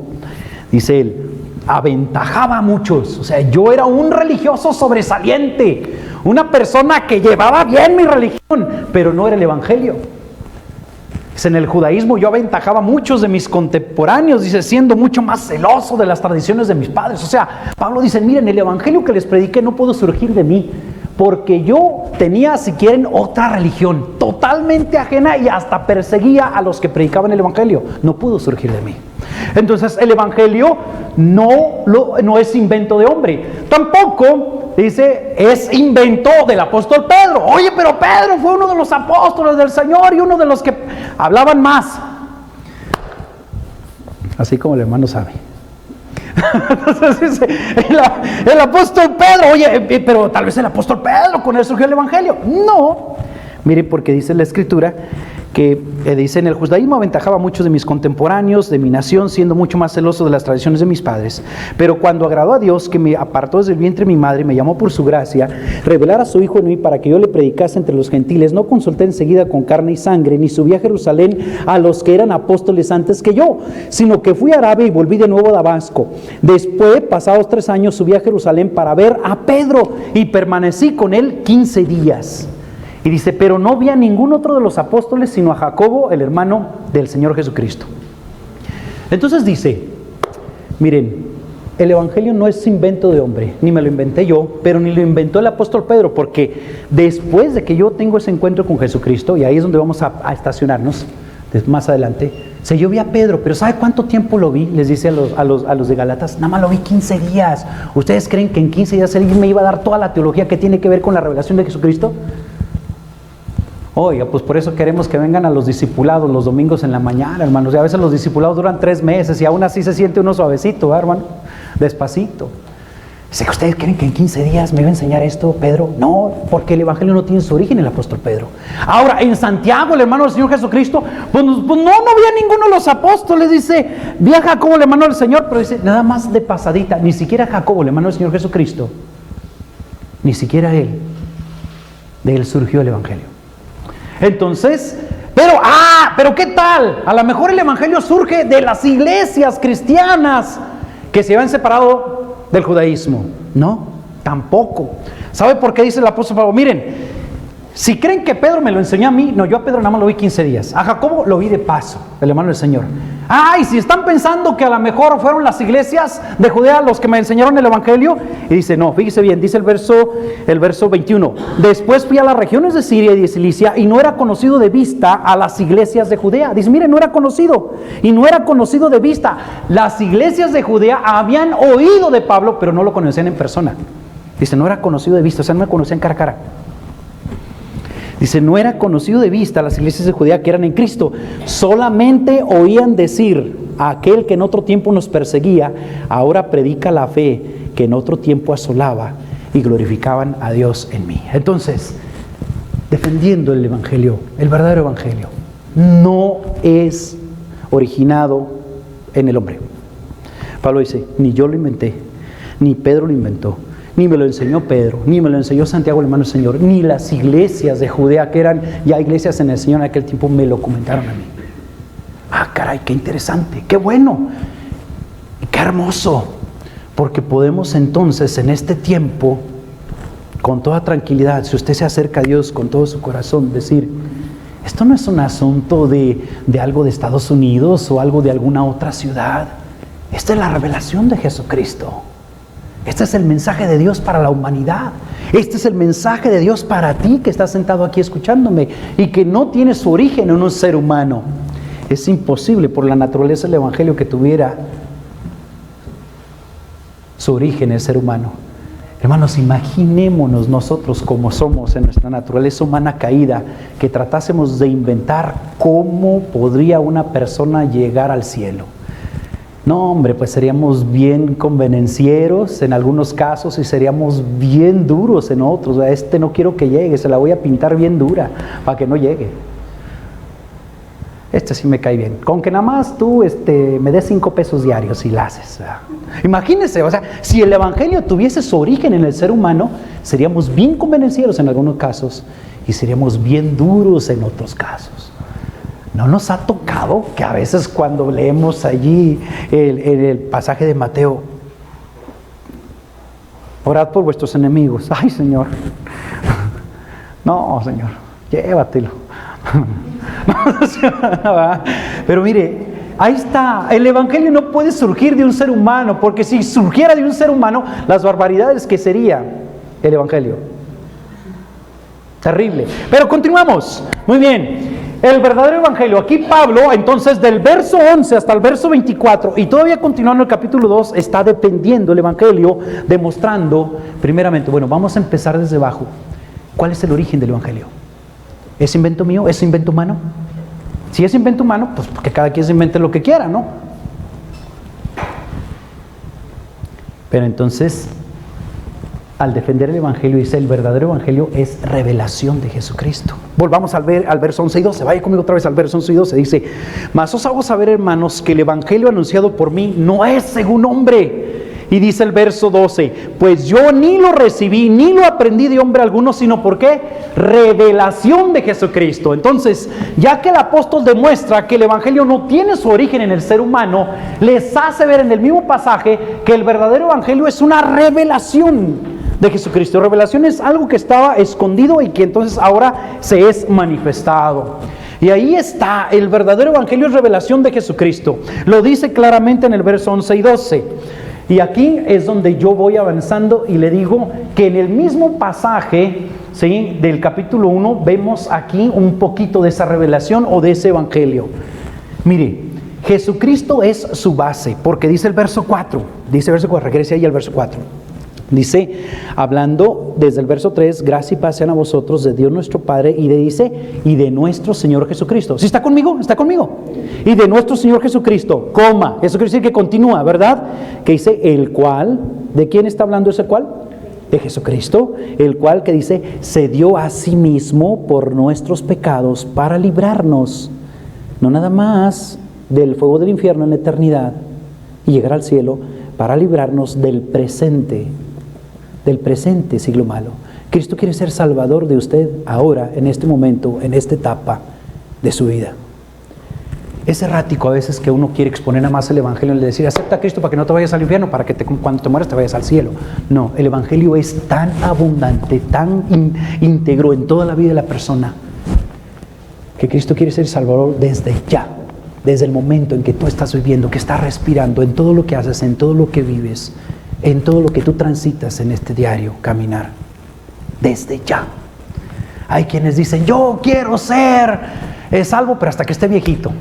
dice él, aventajaba a muchos. O sea, yo era un religioso sobresaliente, una persona que llevaba bien mi religión, pero no era el evangelio. Dice, en el judaísmo yo aventajaba a muchos de mis contemporáneos, dice, siendo mucho más celoso de las tradiciones de mis padres. O sea, Pablo dice, miren, el evangelio que les prediqué no pudo surgir de mí, porque yo tenía, si quieren, otra religión totalmente ajena y hasta perseguía a los que predicaban el evangelio. No pudo surgir de mí. Entonces, el evangelio no es invento de hombre. Tampoco, dice, es invento del apóstol Pedro. Oye, pero Pedro fue uno de los apóstoles del Señor y uno de los que hablaban más. Así como el hermano sabe. Entonces dice, el apóstol Pedro, oye, pero tal vez el apóstol Pedro con él surgió el evangelio. No, mire, porque dice la escritura que dice, en el judaísmo aventajaba a muchos de mis contemporáneos, de mi nación, siendo mucho más celoso de las tradiciones de mis padres. Pero cuando agradó a Dios, que me apartó desde el vientre de mi madre, me llamó por su gracia, revelar a su Hijo en mí para que yo le predicase entre los gentiles, no consulté enseguida con carne y sangre, ni subí a Jerusalén a los que eran apóstoles antes que yo, sino que fui a Arabia y volví de nuevo a Damasco. Después, pasados 3 años, subí a Jerusalén para ver a Pedro y permanecí con él 15 días. Y dice, pero no vi a ningún otro de los apóstoles, sino a Jacobo, el hermano del Señor Jesucristo. Entonces dice, miren, el evangelio no es invento de hombre, ni me lo inventé yo, pero ni lo inventó el apóstol Pedro, porque después de que yo tengo ese encuentro con Jesucristo, y ahí es donde vamos a estacionarnos más adelante, yo vi a Pedro, pero ¿sabe cuánto tiempo lo vi? Les dice a los de Gálatas, nada más lo vi 15 días. ¿Ustedes creen que en 15 días él me iba a dar toda la teología que tiene que ver con la revelación de Jesucristo? Oiga, pues por eso queremos que vengan a los discipulados los domingos en la mañana, hermanos. Y a veces los discipulados duran 3 meses y aún así se siente uno suavecito, ¿verdad, hermano? Despacito. Dice, ¿ustedes creen que en 15 días me va a enseñar esto, Pedro? No, porque el evangelio no tiene su origen en el apóstol Pedro. Ahora, en Santiago, el hermano del Señor Jesucristo, pues no vi a ninguno de los apóstoles. Dice, vi a Jacobo, el hermano del Señor, pero dice, nada más de pasadita, ni siquiera Jacobo, el hermano del Señor Jesucristo, ni siquiera él, de él surgió el evangelio. Entonces, pero ¿qué tal? A lo mejor el evangelio surge de las iglesias cristianas que se habían separado del judaísmo. No, tampoco. ¿Sabe por qué dice el apóstol Pablo? Miren, si creen que Pedro me lo enseñó a mí, no, yo a Pedro nada más lo vi 15 días. A Jacobo lo vi de paso, el hermano del Señor. Y si están pensando que a lo mejor fueron las iglesias de Judea los que me enseñaron el evangelio, y dice, no, fíjese bien, dice el verso 21. Después fui a las regiones de Siria y de Cilicia y no era conocido de vista a las iglesias de Judea. Dice, miren, no era conocido y no era conocido de vista. Las iglesias de Judea habían oído de Pablo, pero no lo conocían en persona. Dice, no era conocido de vista, o sea, no me conocían cara a cara. Dice, no era conocido de vista las iglesias de Judea que eran en Cristo. Solamente oían decir, a aquel que en otro tiempo nos perseguía, ahora predica la fe que en otro tiempo asolaba, y glorificaban a Dios en mí. Entonces, defendiendo el evangelio, el verdadero evangelio, no es originado en el hombre. Pablo dice, ni yo lo inventé, ni Pedro lo inventó, ni me lo enseñó Pedro, ni me lo enseñó Santiago, el hermano del Señor, ni las iglesias de Judea, que eran ya iglesias en el Señor en aquel tiempo, me lo comentaron a mí. Caray, qué interesante, qué bueno, qué hermoso, porque podemos entonces en este tiempo, con toda tranquilidad, si usted se acerca a Dios con todo su corazón, decir, esto no es un asunto de algo de Estados Unidos o algo de alguna otra ciudad, esta es la revelación de Jesucristo. Este es el mensaje de Dios para la humanidad. Este es el mensaje de Dios para ti que estás sentado aquí escuchándome y que no tiene su origen en un ser humano. Es imposible por la naturaleza del evangelio que tuviera su origen en el ser humano. Hermanos, imaginémonos nosotros como somos en nuestra naturaleza humana caída, que tratásemos de inventar cómo podría una persona llegar al cielo. No, hombre, pues seríamos bien convenencieros en algunos casos y seríamos bien duros en otros. No quiero que llegue, se la voy a pintar bien dura para que no llegue. Sí me cae bien. Con que nada más tú me des 5 pesos diarios y la haces. Imagínense, o sea, si el evangelio tuviese su origen en el ser humano, seríamos bien convenencieros en algunos casos y seríamos bien duros en otros casos. ¿No nos ha tocado que a veces cuando leemos allí el pasaje de Mateo, orad por vuestros enemigos? Ay, Señor, no, Señor, llévatelo. Pero mire, ahí está, el Evangelio no puede surgir de un ser humano, porque si surgiera de un ser humano, las barbaridades que sería el Evangelio. Terrible. Pero continuamos. Muy bien. El verdadero Evangelio. Aquí Pablo, entonces, del verso 11 hasta el verso 24, y todavía continuando el capítulo 2, está defendiendo el Evangelio, demostrando, primeramente, bueno, vamos a empezar desde abajo. ¿Cuál es el origen del Evangelio? ¿Es invento mío? ¿Es invento humano? Si es invento humano, pues que cada quien se invente lo que quiera, ¿no? Pero entonces, al defender el Evangelio, dice, el verdadero Evangelio es revelación de Jesucristo. Volvamos al verso 11 y 12, vaya conmigo otra vez al verso 11 y 12, dice, mas os hago saber, hermanos, que el Evangelio anunciado por mí no es según hombre. Y dice el verso 12, pues yo ni lo recibí, ni lo aprendí de hombre alguno, sino ¿por qué? Revelación de Jesucristo. Entonces, ya que el apóstol demuestra que el Evangelio no tiene su origen en el ser humano, les hace ver en el mismo pasaje que el verdadero Evangelio es una revelación de Jesucristo. Revelación es algo que estaba escondido y que entonces ahora se es manifestado. Y ahí está, el verdadero Evangelio es revelación de Jesucristo. Lo dice claramente en el verso 11 y 12. Y aquí es donde yo voy avanzando y le digo que en el mismo pasaje, ¿sí?, del capítulo 1 vemos aquí un poquito de esa revelación o de ese Evangelio. Mire, Jesucristo es su base, porque dice el verso 4, regrese ahí al verso 4. Dice, hablando desde el verso 3, gracia y paz sean a vosotros de Dios nuestro Padre y de nuestro Señor Jesucristo. ¿Sí está conmigo? ¿Está conmigo? Y de nuestro Señor Jesucristo, coma. Eso quiere decir que continúa, ¿verdad? Que dice, el cual, ¿de quién está hablando ese cual? De Jesucristo, el cual que dice, se dio a sí mismo por nuestros pecados para librarnos, no nada más del fuego del infierno en la eternidad y llegar al cielo, para librarnos del presente siglo malo. Cristo quiere ser salvador de usted ahora, en este momento, en esta etapa de su vida. Es errático a veces que uno quiere exponer nada más el Evangelio y decir, acepta a Cristo para que no te vayas al infierno, para que cuando te mueras te vayas al cielo. No, el Evangelio es tan abundante, tan íntegro en toda la vida de la persona, que Cristo quiere ser salvador desde ya, desde el momento en que tú estás viviendo, que estás respirando, en todo lo que haces, en todo lo que vives, en todo lo que tú transitas en este diario caminar, desde ya. Hay quienes dicen, yo quiero ser salvo, pero hasta que esté viejito.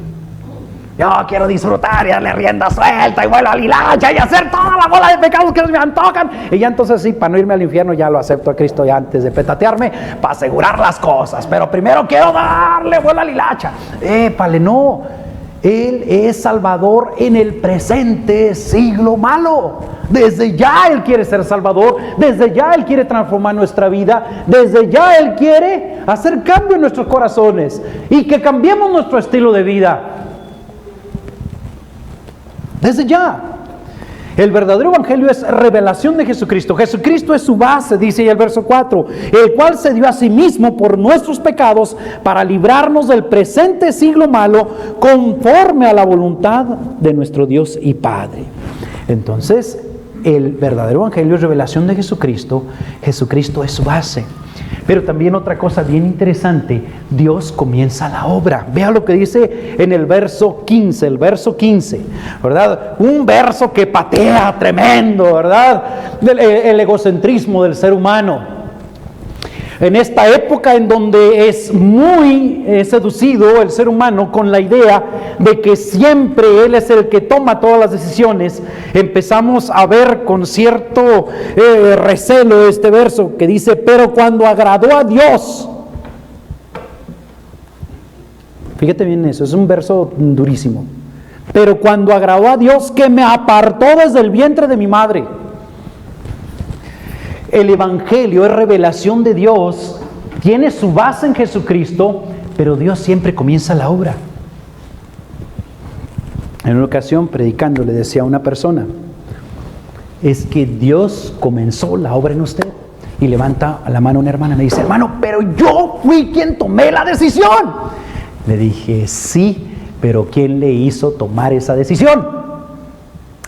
Yo quiero disfrutar y darle rienda suelta y vuelo a la hilacha y hacer toda la bola de pecados que me antojan. Y ya entonces sí, para no irme al infierno, ya lo acepto a Cristo ya antes de petatearme, para asegurar las cosas. Pero primero quiero darle vuelo a la hilacha. Épale, no. Él es Salvador en el presente siglo malo. Desde ya Él quiere ser Salvador. Desde ya Él quiere transformar nuestra vida. Desde ya Él quiere hacer cambio en nuestros corazones y que cambiemos nuestro estilo de vida. Desde ya. El verdadero Evangelio es revelación de Jesucristo. Jesucristo es su base, dice ahí el verso 4, el cual se dio a sí mismo por nuestros pecados para librarnos del presente siglo malo, conforme a la voluntad de nuestro Dios y Padre. Entonces, el verdadero Evangelio es revelación de Jesucristo. Jesucristo es su base. Pero también otra cosa bien interesante, Dios comienza la obra. Vea lo que dice en el verso 15, ¿verdad? Un verso que patea tremendo, ¿verdad? El egocentrismo del ser humano. En esta época en donde es muy seducido el ser humano con la idea de que siempre él es el que toma todas las decisiones, empezamos a ver con cierto recelo este verso que dice, pero cuando agradó a Dios. Fíjate bien eso, es un verso durísimo. Pero cuando agradó a Dios que me apartó desde el vientre de mi madre. El Evangelio es revelación de Dios, tiene su base en Jesucristo, pero Dios siempre comienza la obra. En una ocasión, predicando, le decía a una persona, es que Dios comenzó la obra en usted. Y levanta la mano una hermana y me dice, hermano, pero yo fui quien tomé la decisión. Le dije, sí, pero ¿quién le hizo tomar esa decisión?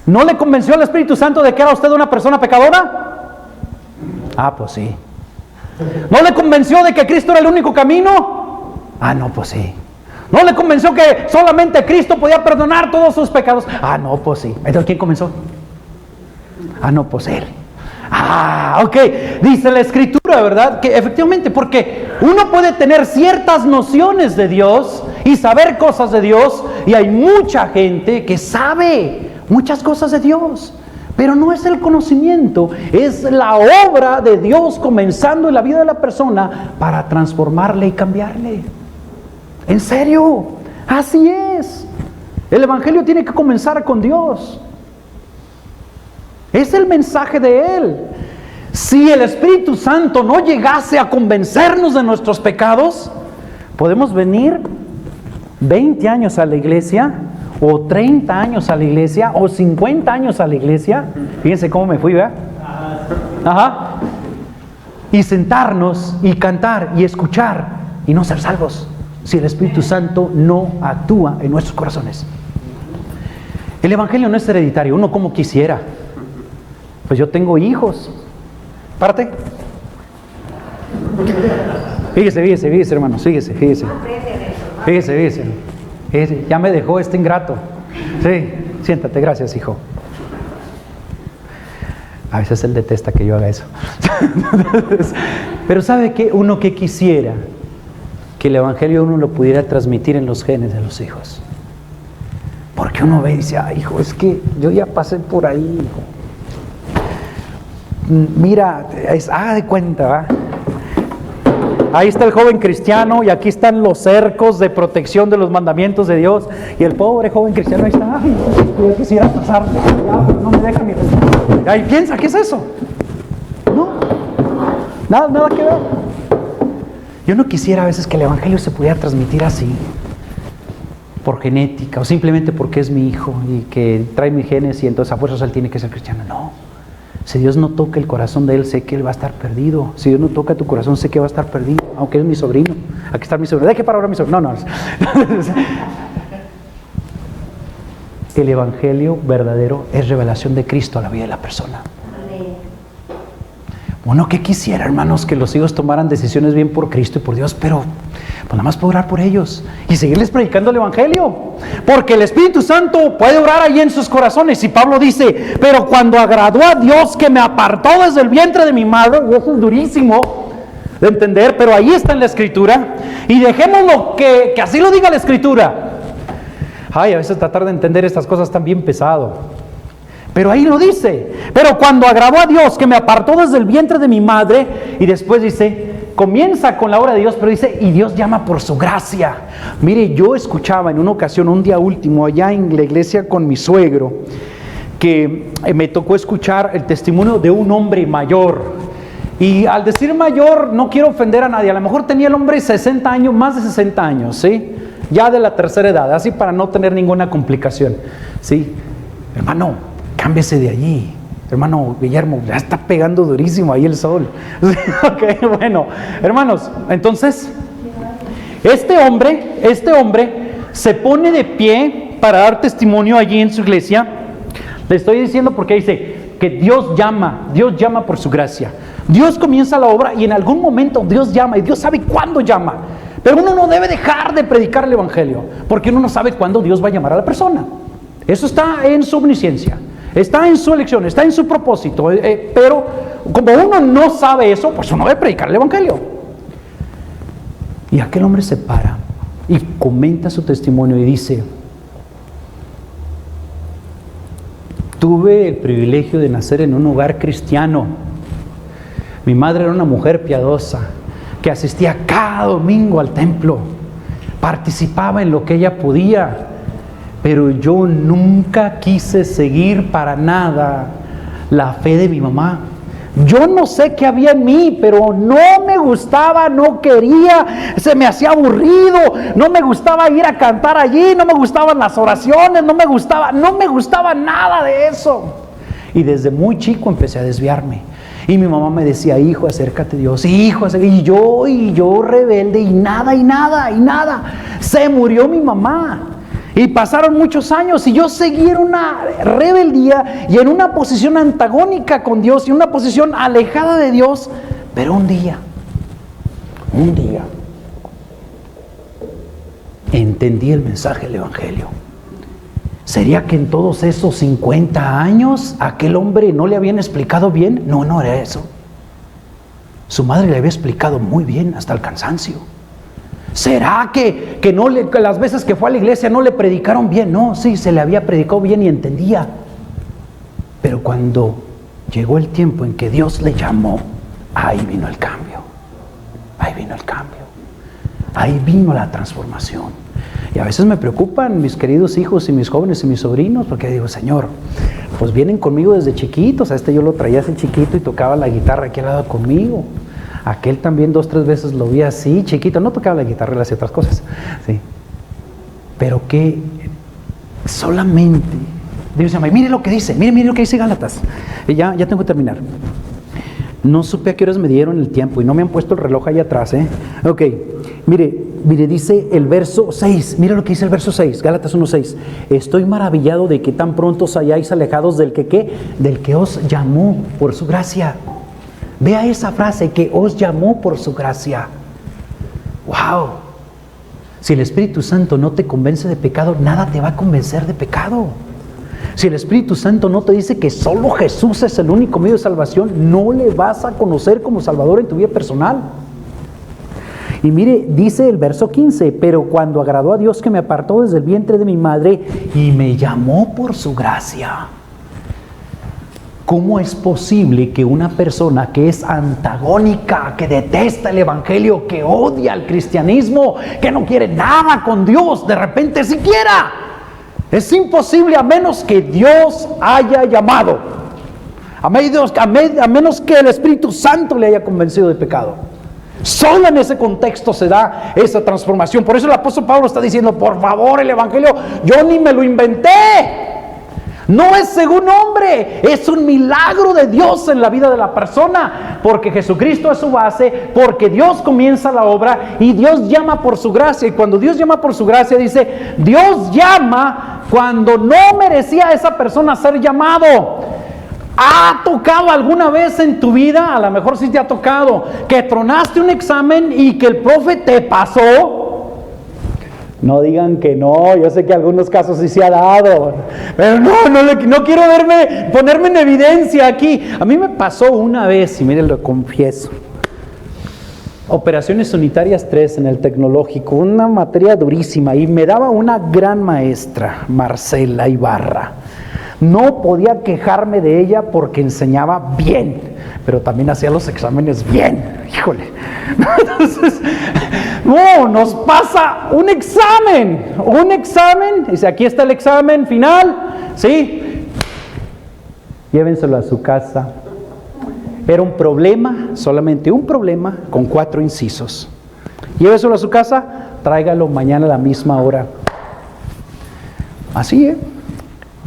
¿No le convenció el Espíritu Santo de que era usted una persona pecadora? Ah, pues sí. ¿No le convenció de que Cristo era el único camino? Ah, no, pues sí. ¿No le convenció que solamente Cristo podía perdonar todos sus pecados? Ah, no, pues sí. Entonces, ¿quién comenzó? Ah, no, pues él. Ah, ok. Dice la Escritura, ¿verdad? Que efectivamente, porque uno puede tener ciertas nociones de Dios y saber cosas de Dios, y hay mucha gente que sabe muchas cosas de Dios, pero no es el conocimiento, es la obra de Dios comenzando en la vida de la persona para transformarle y cambiarle. En serio, así es. El Evangelio tiene que comenzar con Dios. Es el mensaje de Él. Si el Espíritu Santo no llegase a convencernos de nuestros pecados, podemos venir 20 años a la iglesia, o 30 años a la iglesia, o 50 años a la iglesia. Fíjense cómo me fui, ¿verdad? Ajá. Y sentarnos y cantar y escuchar y no ser salvos, si el Espíritu Santo no actúa en nuestros corazones. El Evangelio no es hereditario, uno como quisiera. Pues yo tengo hijos. Párate. Fíjese, hermanos, fíjese. Ya me dejó este ingrato. Sí, siéntate, gracias, hijo. A veces él detesta que yo haga eso. Pero ¿sabe qué? Uno que quisiera que el Evangelio uno lo pudiera transmitir en los genes de los hijos. Porque uno ve y dice, ay, hijo, es que yo ya pasé por ahí, hijo. Mira, de cuenta, ¿va? Ahí está el joven cristiano y aquí están los cercos de protección de los mandamientos de Dios, y el pobre joven cristiano ahí está, ay, yo quisiera pasar, pero no me deja ni. Ahí piensa, ¿qué es eso? No, nada que ver. Yo no quisiera a veces que el Evangelio se pudiera transmitir así, por genética, o simplemente porque es mi hijo y que trae mis genes y entonces a fuerzas él tiene que ser cristiano. No. Si Dios no toca el corazón de él, sé que él va a estar perdido. Si Dios no toca tu corazón, sé que va a estar perdido, aunque es mi sobrino. Aquí está mi sobrino. ¿De qué para ahora mi sobrino? No. El Evangelio verdadero es revelación de Cristo a la vida de la persona. Bueno, ¿qué quisiera, hermanos? Que los hijos tomaran decisiones bien por Cristo y por Dios, pero pues nada más puedo orar por ellos y seguirles predicando el Evangelio, porque el Espíritu Santo puede orar ahí en sus corazones. Y Pablo dice, pero cuando agradó a Dios que me apartó desde el vientre de mi madre, y eso es durísimo de entender, pero ahí está en la Escritura, y dejémoslo que así lo diga la Escritura. Ay, a veces tratar de entender estas cosas está bien pesado. Pero ahí lo dice, pero cuando agradó a Dios que me apartó desde el vientre de mi madre, y después dice, comienza con la obra de Dios, pero dice, y Dios llama por su gracia. Mire, yo escuchaba en una ocasión, un día último, allá en la iglesia con mi suegro, que me tocó escuchar el testimonio de un hombre mayor. Y al decir mayor, no quiero ofender a nadie, a lo mejor tenía el hombre 60 años, más de 60 años, ¿sí? Ya de la tercera edad, así para no tener ninguna complicación, ¿sí? Hermano, cámbiese de allí, hermano Guillermo, ya está pegando durísimo ahí el sol. Ok, bueno, hermanos, entonces, este hombre se pone de pie para dar testimonio allí en su iglesia. Le estoy diciendo porque dice que Dios llama por su gracia. Dios comienza la obra y en algún momento Dios llama, y Dios sabe cuándo llama. Pero uno no debe dejar de predicar el Evangelio, porque uno no sabe cuándo Dios va a llamar a la persona. Eso está en su omnisciencia, está en su elección, está en su propósito, pero como uno no sabe eso, pues uno debe predicar el Evangelio. Y aquel hombre se para y comenta su testimonio y dice, tuve el privilegio de nacer en un hogar cristiano. Mi madre era una mujer piadosa que asistía cada domingo al templo, participaba en lo que ella podía, pero yo nunca quise seguir para nada la fe de mi mamá. Yo no sé qué había en mí, pero no me gustaba, no quería, se me hacía aburrido, no me gustaba ir a cantar allí, no me gustaban las oraciones, no me gustaba nada de eso. Y desde muy chico empecé a desviarme. Y mi mamá me decía, hijo, acércate a Dios, hijo, acércate. Y yo rebelde, y nada. Se murió mi mamá. Y pasaron muchos años y yo seguí en una rebeldía y en una posición antagónica con Dios y una posición alejada de Dios. Pero un día, entendí el mensaje del Evangelio. ¿Sería que en todos esos 50 años aquel hombre no le habían explicado bien? No, no era eso. Su madre le había explicado muy bien hasta el cansancio. ¿Será que las veces que fue a la iglesia no le predicaron bien? No, sí, se le había predicado bien y entendía. Pero cuando llegó el tiempo en que Dios le llamó, ahí vino el cambio. Ahí vino el cambio. Ahí vino la transformación. Y a veces me preocupan mis queridos hijos y mis jóvenes y mis sobrinos, porque digo, Señor, pues vienen conmigo desde chiquitos. A este yo lo traía así chiquito y tocaba la guitarra aquí al lado conmigo. Aquel también 2 o 3 veces lo vi así, chiquito. No tocaba la guitarra, él hacía otras cosas. Sí. Pero que solamente Dios llama, mire lo que dice, mire lo que dice Gálatas. Y ya tengo que terminar. No supe a qué horas me dieron el tiempo y no me han puesto el reloj ahí atrás, Ok, mire, dice el verso 6, mira lo que dice el verso 6, Gálatas 1:6. Estoy maravillado de que tan pronto os hayáis alejados del que os llamó por su gracia. Vea esa frase, que os llamó por su gracia. ¡Wow! Si el Espíritu Santo no te convence de pecado, nada te va a convencer de pecado. Si el Espíritu Santo no te dice que solo Jesús es el único medio de salvación, no le vas a conocer como Salvador en tu vida personal. Y mire, dice el verso 15, pero cuando agradó a Dios que me apartó desde el vientre de mi madre y me llamó por su gracia. ¿Cómo es posible que una persona que es antagónica, que detesta el Evangelio, que odia el cristianismo, que no quiere nada con Dios, de repente sí quiera? Es imposible a menos que Dios haya llamado, a menos que el Espíritu Santo le haya convencido de pecado. Solo en ese contexto se da esa transformación. Por eso el apóstol Pablo está diciendo, por favor, el Evangelio yo ni me lo inventé. No es según hombre, es un milagro de Dios en la vida de la persona, porque Jesucristo es su base, porque Dios comienza la obra y Dios llama por su gracia. Y cuando Dios llama por su gracia, dice, Dios llama cuando no merecía a esa persona ser llamado. ¿Ha tocado alguna vez en tu vida? A lo mejor sí te ha tocado, que tronaste un examen y que el profe te pasó. No digan que no, yo sé que en algunos casos sí se ha dado, pero no quiero ponerme en evidencia aquí. A mí me pasó una vez, y miren, lo confieso. Operaciones unitarias 3 en el tecnológico, una materia durísima, y me daba una gran maestra, Marcela Ibarra. No podía quejarme de ella porque enseñaba bien, pero también hacía los exámenes bien. Híjole. Entonces, nos pasa un examen. Dice, aquí está el examen final. ¿Sí? Llévenselo a su casa. Era un problema, solamente un problema, con 4 incisos. Lléveselo a su casa, tráigalo mañana a la misma hora. Así,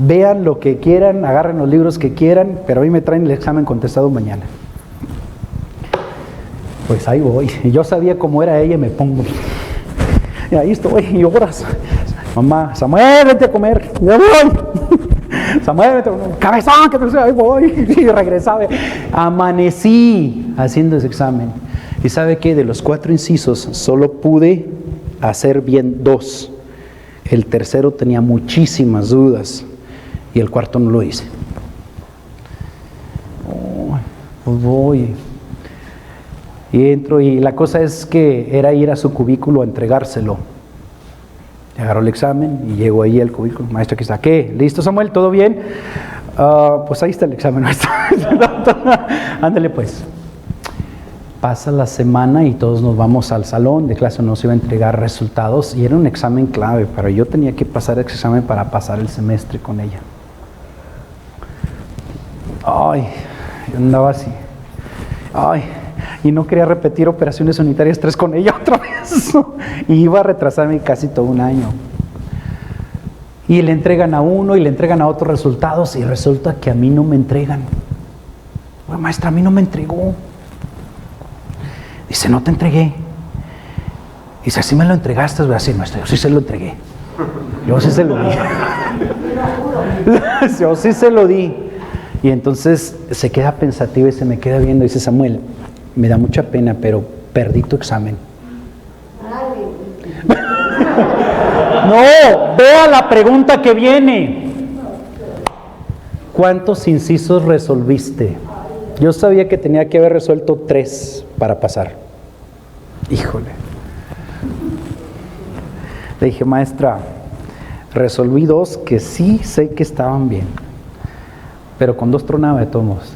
Vean lo que quieran, agarren los libros que quieran, pero a mí me traen el examen contestado mañana. Pues ahí voy. Y yo sabía cómo era ella y me pongo. Y ahí estoy, y horas. Mamá, Samuel, vete a comer. Ya voy. Samuel, vete a comer. Cabezón, que te ahí voy. Y regresaba. Amanecí haciendo ese examen. Y ¿sabe qué? De los 4 incisos, solo pude hacer bien 2. El tercero tenía muchísimas dudas. Y el cuarto no lo hice. Pues voy. Y entro, y la cosa es que era ir a su cubículo a entregárselo. Agarró el examen y llegó ahí al cubículo. Maestro, aquí está. ¿Qué? ¿Listo, Samuel? ¿Todo bien? Pues ahí está el examen, maestro. Ándale pues. Pasa la semana y todos nos vamos al salón de clase, nos iba a entregar resultados y era un examen clave, pero yo tenía que pasar ese examen para pasar el semestre con ella. Ay, yo andaba así. Ay, y no quería repetir operaciones unitarias 3 con ella otra vez. Y iba a retrasarme casi todo un año. Y le entregan a uno y le entregan a otros resultados y resulta que a mí no me entregan. Bueno, maestra, a mí no me entregó. Dice, no te entregué. Dice, así me lo entregaste. Voy a decir, maestra, yo sí se lo entregué. Yo sí se lo di. Yo sí se lo di. Y entonces se queda pensativa y se me queda viendo. Dice, Samuel, me da mucha pena, pero perdí tu examen. No, vea la pregunta que viene. ¿Cuántos incisos resolviste? Yo sabía que tenía que haber resuelto 3 para pasar. Híjole. Le dije, maestra, resolví 2 que sí sé que estaban bien, pero con 2 tronaba de todos modos.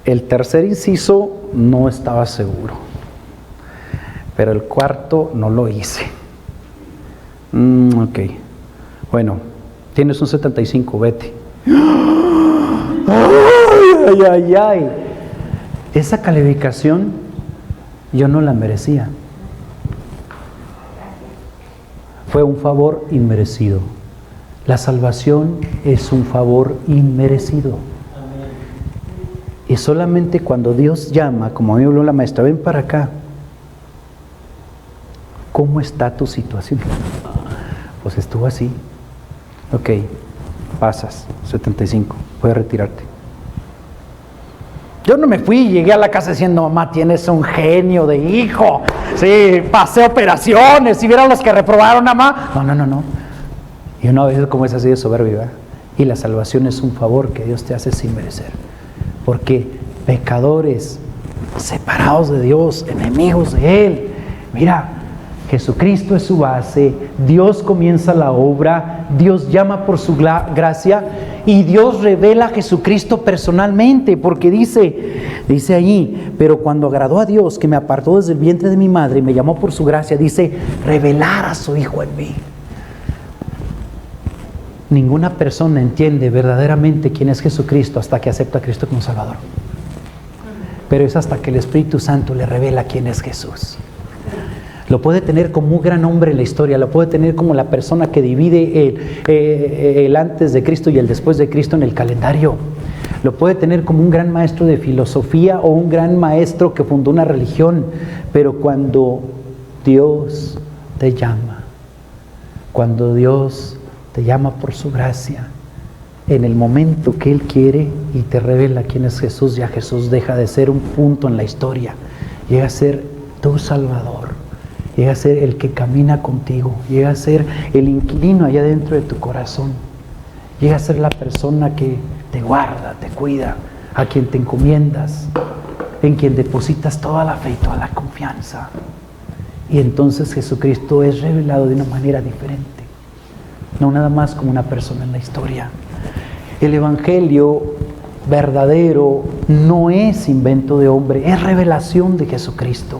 El tercer inciso no estaba seguro, pero el cuarto no lo hice. Ok. Bueno, tienes un 75, vete. Ay, ay, ay. Esa calificación yo no la merecía. Fue un favor inmerecido. La salvación es un favor inmerecido. Y solamente cuando Dios llama, como a mí me habló la maestra, ven para acá. ¿Cómo está tu situación? Pues estuvo así. Ok, pasas, 75, puedes retirarte. Yo no me fui, llegué a la casa diciendo, mamá, tienes un genio de hijo. Sí, pasé operaciones, si vieron los que reprobaron, mamá. No. Y una vez como es así de soberbia, ¿verdad? Y la salvación es un favor que Dios te hace sin merecer. Porque pecadores, separados de Dios, enemigos de Él. Mira, Jesucristo es su base, Dios comienza la obra, Dios llama por su gracia y Dios revela a Jesucristo personalmente, porque dice allí, pero cuando agradó a Dios que me apartó desde el vientre de mi madre y me llamó por su gracia, dice, revelar a su Hijo en mí. Ninguna persona entiende verdaderamente quién es Jesucristo hasta que acepta a Cristo como Salvador. Pero es hasta que el Espíritu Santo le revela quién es Jesús. Lo puede tener como un gran hombre en la historia, lo puede tener como la persona que divide el antes de Cristo y el después de Cristo en el calendario. Lo puede tener como un gran maestro de filosofía o un gran maestro que fundó una religión. Pero cuando Dios te llama, cuando Dios te llama por su gracia, en el momento que Él quiere y te revela quién es Jesús, ya Jesús deja de ser un punto en la historia, llega a ser tu Salvador. Llega a ser el que camina contigo, llega a ser el inquilino allá dentro de tu corazón, llega a ser la persona que te guarda, te cuida, a quien te encomiendas, en quien depositas toda la fe y toda la confianza. Y entonces Jesucristo es revelado de una manera diferente, no nada más como una persona en la historia. El Evangelio verdadero no es invento de hombre, es revelación de Jesucristo.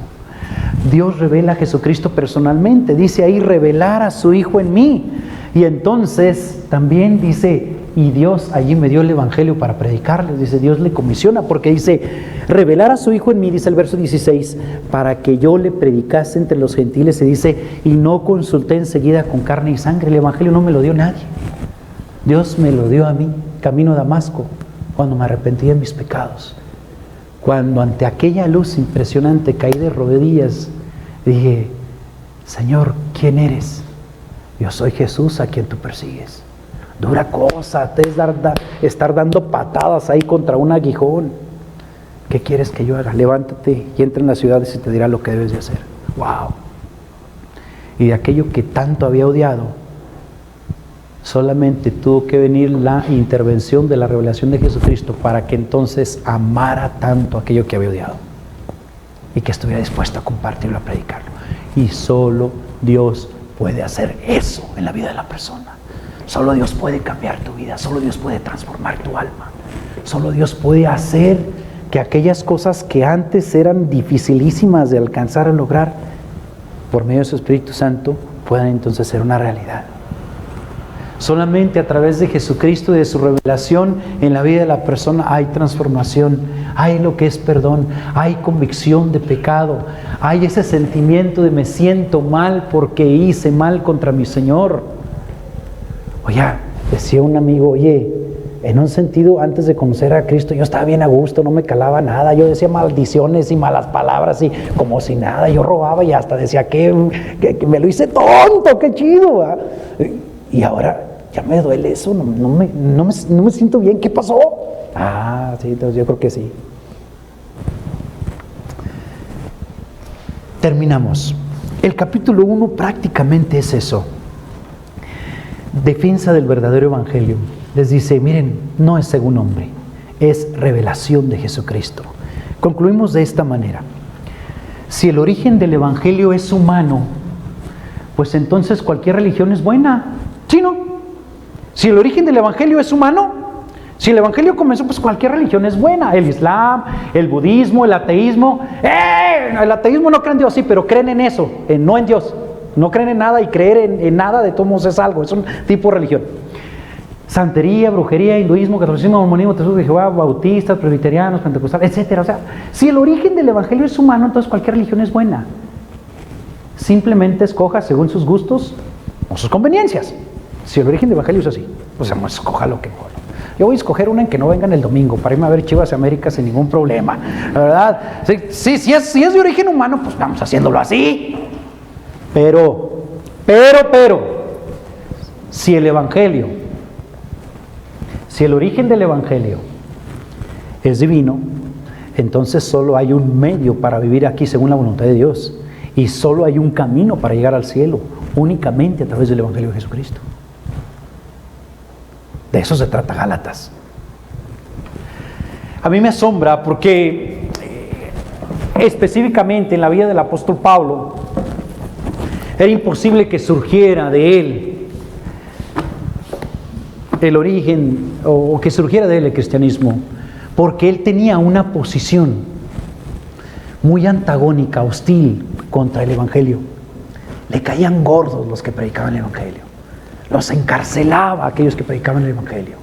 Dios revela a Jesucristo personalmente, dice ahí, revelar a su Hijo en mí. Y entonces también dice, y Dios allí me dio el Evangelio para predicarles, dice, Dios le comisiona, porque dice, revelar a su Hijo en mí, dice el verso 16, para que yo le predicase entre los gentiles, se dice, y no consulté enseguida con carne y sangre. El Evangelio no me lo dio nadie, Dios me lo dio a mí, camino a Damasco, cuando me arrepentí de mis pecados. Cuando ante aquella luz impresionante caí de rodillas, dije, Señor, ¿quién eres? Yo soy Jesús a quien tú persigues. Dura cosa, te es estar dando patadas ahí contra un aguijón. ¿Qué quieres que yo haga? Levántate y entra en las ciudades y te dirá lo que debes de hacer. ¡Wow! Y de aquello que tanto había odiado, solamente tuvo que venir la intervención de la revelación de Jesucristo para que entonces amara tanto aquello que había odiado y que estuviera dispuesto a compartirlo, a predicarlo. Y solo Dios puede hacer eso en la vida de la persona. Solo Dios puede cambiar tu vida, solo Dios puede transformar tu alma, solo Dios puede hacer que aquellas cosas que antes eran dificilísimas de alcanzar a lograr, por medio de su Espíritu Santo, puedan entonces ser una realidad. Solamente a través de Jesucristo y de su revelación en la vida de la persona hay transformación, hay lo que es perdón, hay convicción de pecado, hay ese sentimiento de me siento mal porque hice mal contra mi Señor. Oye, decía un amigo, oye, en un sentido antes de conocer a Cristo yo estaba bien a gusto, no me calaba nada, yo decía maldiciones y malas palabras y como si nada, yo robaba y hasta decía que me lo hice tonto, qué chido, ¿va? Y ahora ya me duele eso, no me siento bien. ¿Qué pasó? Ah, sí, entonces yo creo que sí. Terminamos. El capítulo 1 prácticamente es eso. defensa del verdadero evangelio, les dice, miren, no es según hombre, es revelación de Jesucristo. Concluimos de esta manera: si el origen del evangelio es humano, pues entonces cualquier religión es buena. ¿Sí, no? Si el origen del evangelio es humano, si el evangelio comenzó, pues cualquier religión es buena. El islam, el budismo, el ateísmo. El ateísmo no cree en Dios, sí, pero creen en eso, no en Dios. No creen en nada, y creer en nada de todos modos es algo, es un tipo de religión. Santería, brujería, hinduismo, catolicismo, mormonismo, testigos de Jehová, bautistas, presbiterianos, pentecostales, etcétera. O sea, si el origen del evangelio es humano, entonces cualquier religión es buena. Simplemente escoja según sus gustos o sus conveniencias. Si el origen del evangelio es así, pues escoja lo que mejor. Yo voy a escoger una en que no vengan el domingo para irme a ver Chivas América sin ningún problema, la verdad. Sí, si es de origen humano, pues vamos haciéndolo así. Pero, si el origen del evangelio es divino, entonces solo hay un medio para vivir aquí según la voluntad de Dios, y solo hay un camino para llegar al cielo, únicamente a través del evangelio de Jesucristo. De eso se trata Gálatas. A mí me asombra porque específicamente en la vida del apóstol Pablo era imposible que surgiera de él el origen, o que surgiera de él el cristianismo, porque él tenía una posición muy antagónica, hostil contra el evangelio. Le caían gordos los que predicaban el evangelio, los encarcelaba a aquellos que predicaban el evangelio,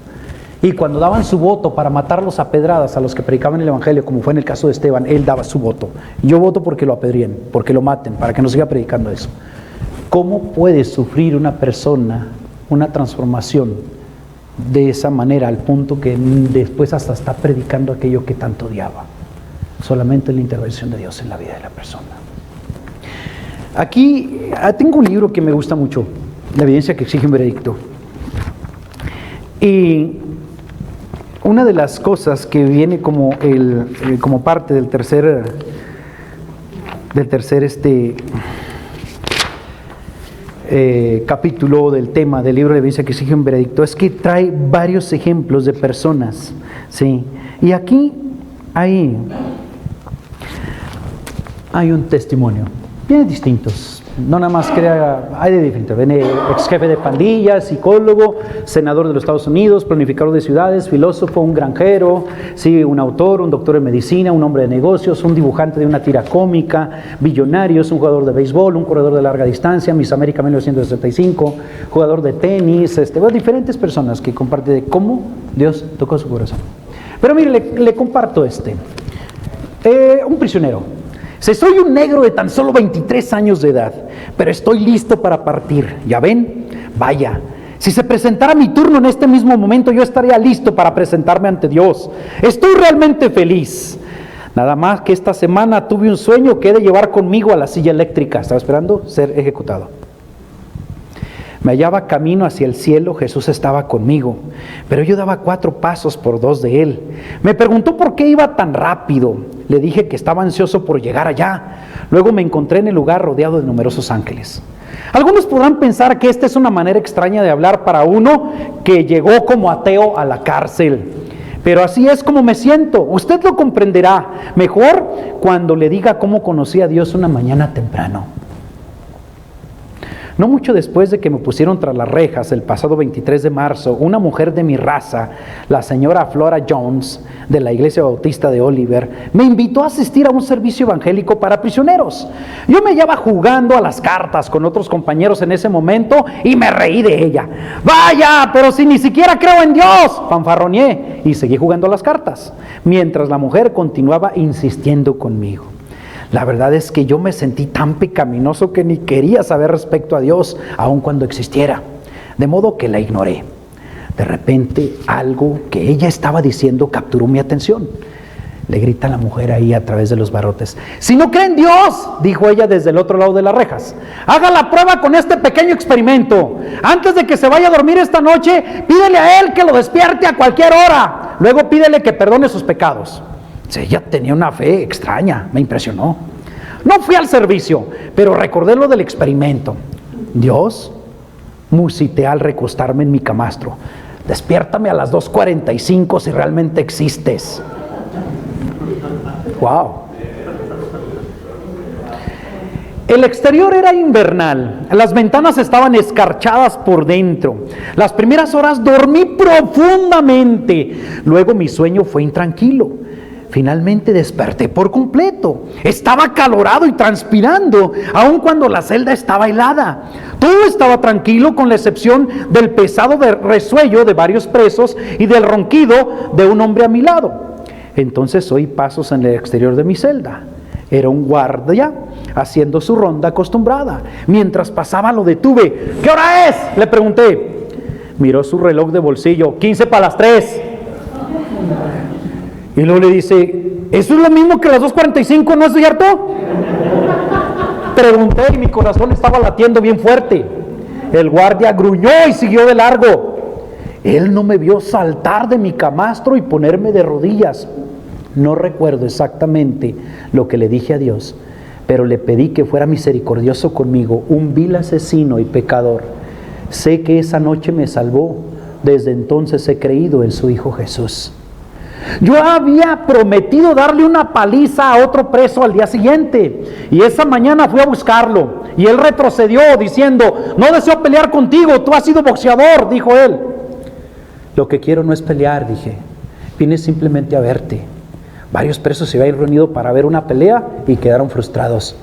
y cuando daban su voto para matarlos a pedradas a los que predicaban el evangelio, como fue en el caso de Esteban, él daba su voto. Yo voto porque lo apedreen, porque lo maten, para que no siga predicando eso. ¿Cómo puede sufrir una persona una transformación de esa manera, al punto que después hasta está predicando aquello que tanto odiaba? Solamente la intervención de Dios en la vida de la persona. Aquí tengo un libro que me gusta mucho, La evidencia que exige un veredicto. Y una de las cosas que viene como parte del tercer capítulo del tema del libro de evidencia que exige un veredicto, es que trae varios ejemplos de personas, ¿sí? Y aquí hay un testimonio, bien distintos. No nada más hay de diferentes. Viene ex jefe de pandillas, psicólogo, senador de los Estados Unidos, planificador de ciudades, filósofo, un granjero, sí, un autor, un doctor en medicina, un hombre de negocios, un dibujante de una tira cómica, billonarios, un jugador de béisbol, un corredor de larga distancia, Miss América 1965, jugador de tenis, diferentes personas que comparten de cómo Dios tocó su corazón. Pero mire, le comparto un prisionero. Soy un negro de tan solo 23 años de edad, pero estoy listo para partir. ¿Ya ven? Vaya, si se presentara mi turno en este mismo momento, yo estaría listo para presentarme ante Dios. Estoy realmente feliz. Nada más que esta semana tuve un sueño que he de llevar conmigo a la silla eléctrica. Estaba esperando ser ejecutado. Me hallaba camino hacia el cielo, Jesús estaba conmigo, pero yo daba 4 pasos por 2 de él. Me preguntó por qué iba tan rápido. Le dije que estaba ansioso por llegar allá. Luego me encontré en el lugar rodeado de numerosos ángeles. Algunos podrán pensar que esta es una manera extraña de hablar para uno que llegó como ateo a la cárcel, pero así es como me siento. Usted lo comprenderá mejor cuando le diga cómo conocí a Dios una mañana temprano. No mucho después de que me pusieron tras las rejas el pasado 23 de marzo, una mujer de mi raza, la señora Flora Jones, de la Iglesia Bautista de Oliver, me invitó a asistir a un servicio evangélico para prisioneros. Yo me hallaba jugando a las cartas con otros compañeros en ese momento y me reí de ella. ¡Vaya, pero si ni siquiera creo en Dios!, fanfarroneé y seguí jugando a las cartas, mientras la mujer continuaba insistiendo conmigo. La verdad es que yo me sentí tan pecaminoso que ni quería saber respecto a Dios, aun cuando existiera, de modo que la ignoré. De repente, algo que ella estaba diciendo capturó mi atención. Le grita la mujer ahí a través de los barrotes: «Si no cree en Dios», dijo ella desde el otro lado de las rejas, «haga la prueba con este pequeño experimento. Antes de que se vaya a dormir esta noche, pídele a Él que lo despierte a cualquier hora. Luego pídele que perdone sus pecados». Ella tenía una fe extraña, me impresionó. No fui al servicio, pero recordé lo del experimento. Dios musité al recostarme en mi camastro. Despiértame a las 2:45 si realmente existes. Wow. El exterior era invernal, las ventanas estaban escarchadas por dentro. Las primeras horas dormí profundamente, luego mi sueño fue intranquilo. Finalmente desperté por completo. Estaba acalorado y transpirando, aun cuando la celda estaba helada. Todo estaba tranquilo con la excepción del pesado resuello de varios presos y del ronquido de un hombre a mi lado. Entonces oí pasos en el exterior de mi celda. Era un guardia haciendo su ronda acostumbrada. Mientras pasaba lo detuve. ¿Qué hora es?, le pregunté. Miró su reloj de bolsillo. 15 para las 3. Y luego le dice, ¿eso es lo mismo que las 2:45, no es cierto? Pregunté y mi corazón estaba latiendo bien fuerte. El guardia gruñó y siguió de largo. Él no me vio saltar de mi camastro y ponerme de rodillas. No recuerdo exactamente lo que le dije a Dios, pero le pedí que fuera misericordioso conmigo, un vil asesino y pecador. Sé que esa noche me salvó. Desde entonces he creído en su Hijo Jesús. Yo había prometido darle una paliza a otro preso al día siguiente, y esa mañana fui a buscarlo, y él retrocedió diciendo, no deseo pelear contigo, tú has sido boxeador, dijo él. Lo que quiero no es pelear, dije, vine simplemente a verte. Varios presos se habían reunido para ver una pelea y quedaron frustrados.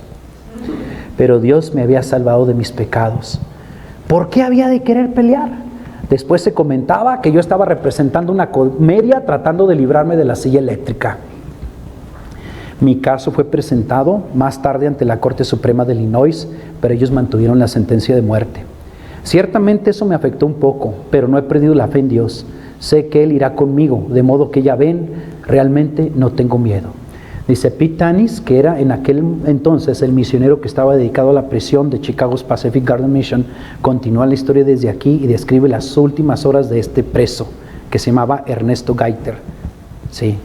Pero Dios me había salvado de mis pecados. ¿Por qué había de querer pelear? Después se comentaba que yo estaba representando una comedia tratando de librarme de la silla eléctrica. Mi caso fue presentado más tarde ante la Corte Suprema de Illinois, pero ellos mantuvieron la sentencia de muerte. Ciertamente eso me afectó un poco, pero no he perdido la fe en Dios. Sé que Él irá conmigo, de modo que ya ven, realmente no tengo miedo. Dice Pete Tanis, que era en aquel entonces el misionero que estaba dedicado a la prisión de Chicago's Pacific Garden Mission, continúa la historia desde aquí y describe las últimas horas de este preso, que se llamaba Ernesto Gaiter. Sí.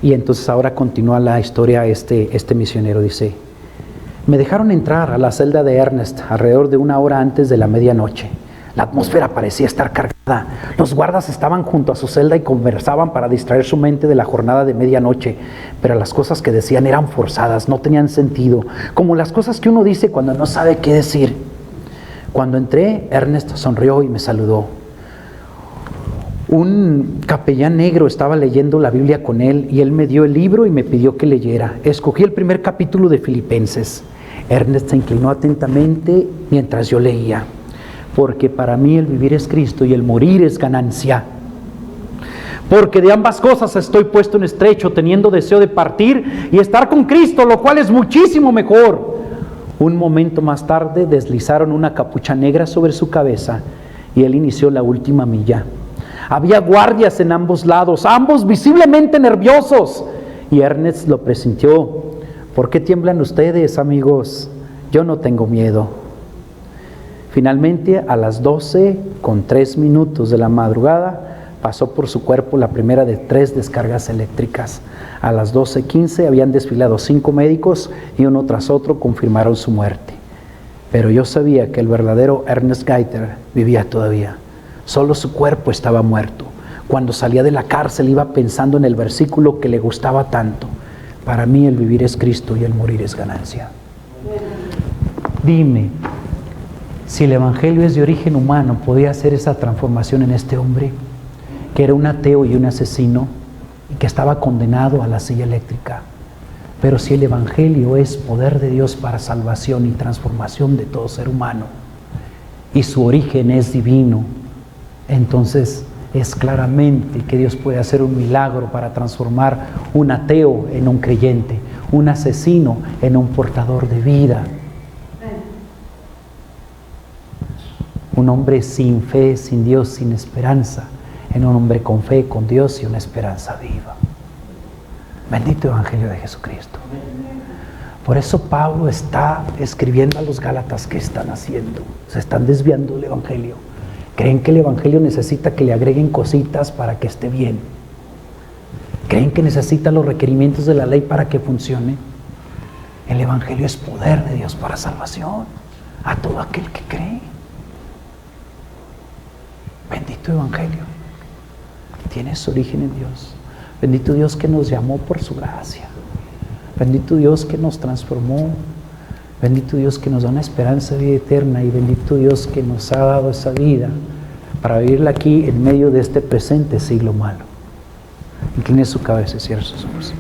Y entonces ahora continúa la historia este misionero, dice, me dejaron entrar a la celda de Ernest alrededor de 1 hora antes de la medianoche. La atmósfera parecía estar cargada. Los guardas estaban junto a su celda y conversaban para distraer su mente de la jornada de medianoche, pero las cosas que decían eran forzadas, no tenían sentido, como las cosas que uno dice cuando no sabe qué decir. Cuando entré, Ernest sonrió y me saludó. Un capellán negro estaba leyendo la Biblia con él y él me dio el libro y me pidió que leyera. Escogí el primer capítulo de Filipenses. Ernest se inclinó atentamente mientras yo leía. Porque para mí el vivir es Cristo y el morir es ganancia. Porque de ambas cosas estoy puesto en estrecho, teniendo deseo de partir y estar con Cristo, lo cual es muchísimo mejor. Un momento más tarde deslizaron una capucha negra sobre su cabeza y él inició la última milla. Había guardias en ambos lados, ambos visiblemente nerviosos, y Ernest lo presintió. ¿Por qué tiemblan ustedes, amigos? Yo no tengo miedo. Finalmente, a las 12:03 de la madrugada, pasó por su cuerpo la primera de 3 descargas eléctricas. A las 12:15 habían desfilado 5 médicos y uno tras otro confirmaron su muerte. Pero yo sabía que el verdadero Ernest Gaiter vivía todavía. Solo su cuerpo estaba muerto. Cuando salía de la cárcel iba pensando en el versículo que le gustaba tanto. Para mí el vivir es Cristo y el morir es ganancia. Dime, si el evangelio es de origen humano, ¿podía hacer esa transformación en este hombre, que era un ateo y un asesino, y que estaba condenado a la silla eléctrica? Pero si el evangelio es poder de Dios para salvación y transformación de todo ser humano, y su origen es divino, entonces es claramente que Dios puede hacer un milagro para transformar un ateo en un creyente, un asesino en un portador de vida. Un hombre sin fe, sin Dios, sin esperanza, en un hombre con fe, con Dios y una esperanza viva. Bendito Evangelio de Jesucristo. Por eso Pablo está escribiendo a los Gálatas. ¿Qué están haciendo? Se están desviando del Evangelio. Creen que el Evangelio necesita que le agreguen cositas para que esté bien. Creen que necesita los requerimientos de la ley para que funcione. El Evangelio es poder de Dios para salvación a todo aquel que cree. Bendito Evangelio. Tiene su origen en Dios. Bendito Dios que nos llamó por su gracia. Bendito Dios que nos transformó. Bendito Dios que nos da una esperanza de vida eterna. Y bendito Dios que nos ha dado esa vida para vivirla aquí en medio de este presente siglo malo. Incline su cabeza y cierre sus ojos.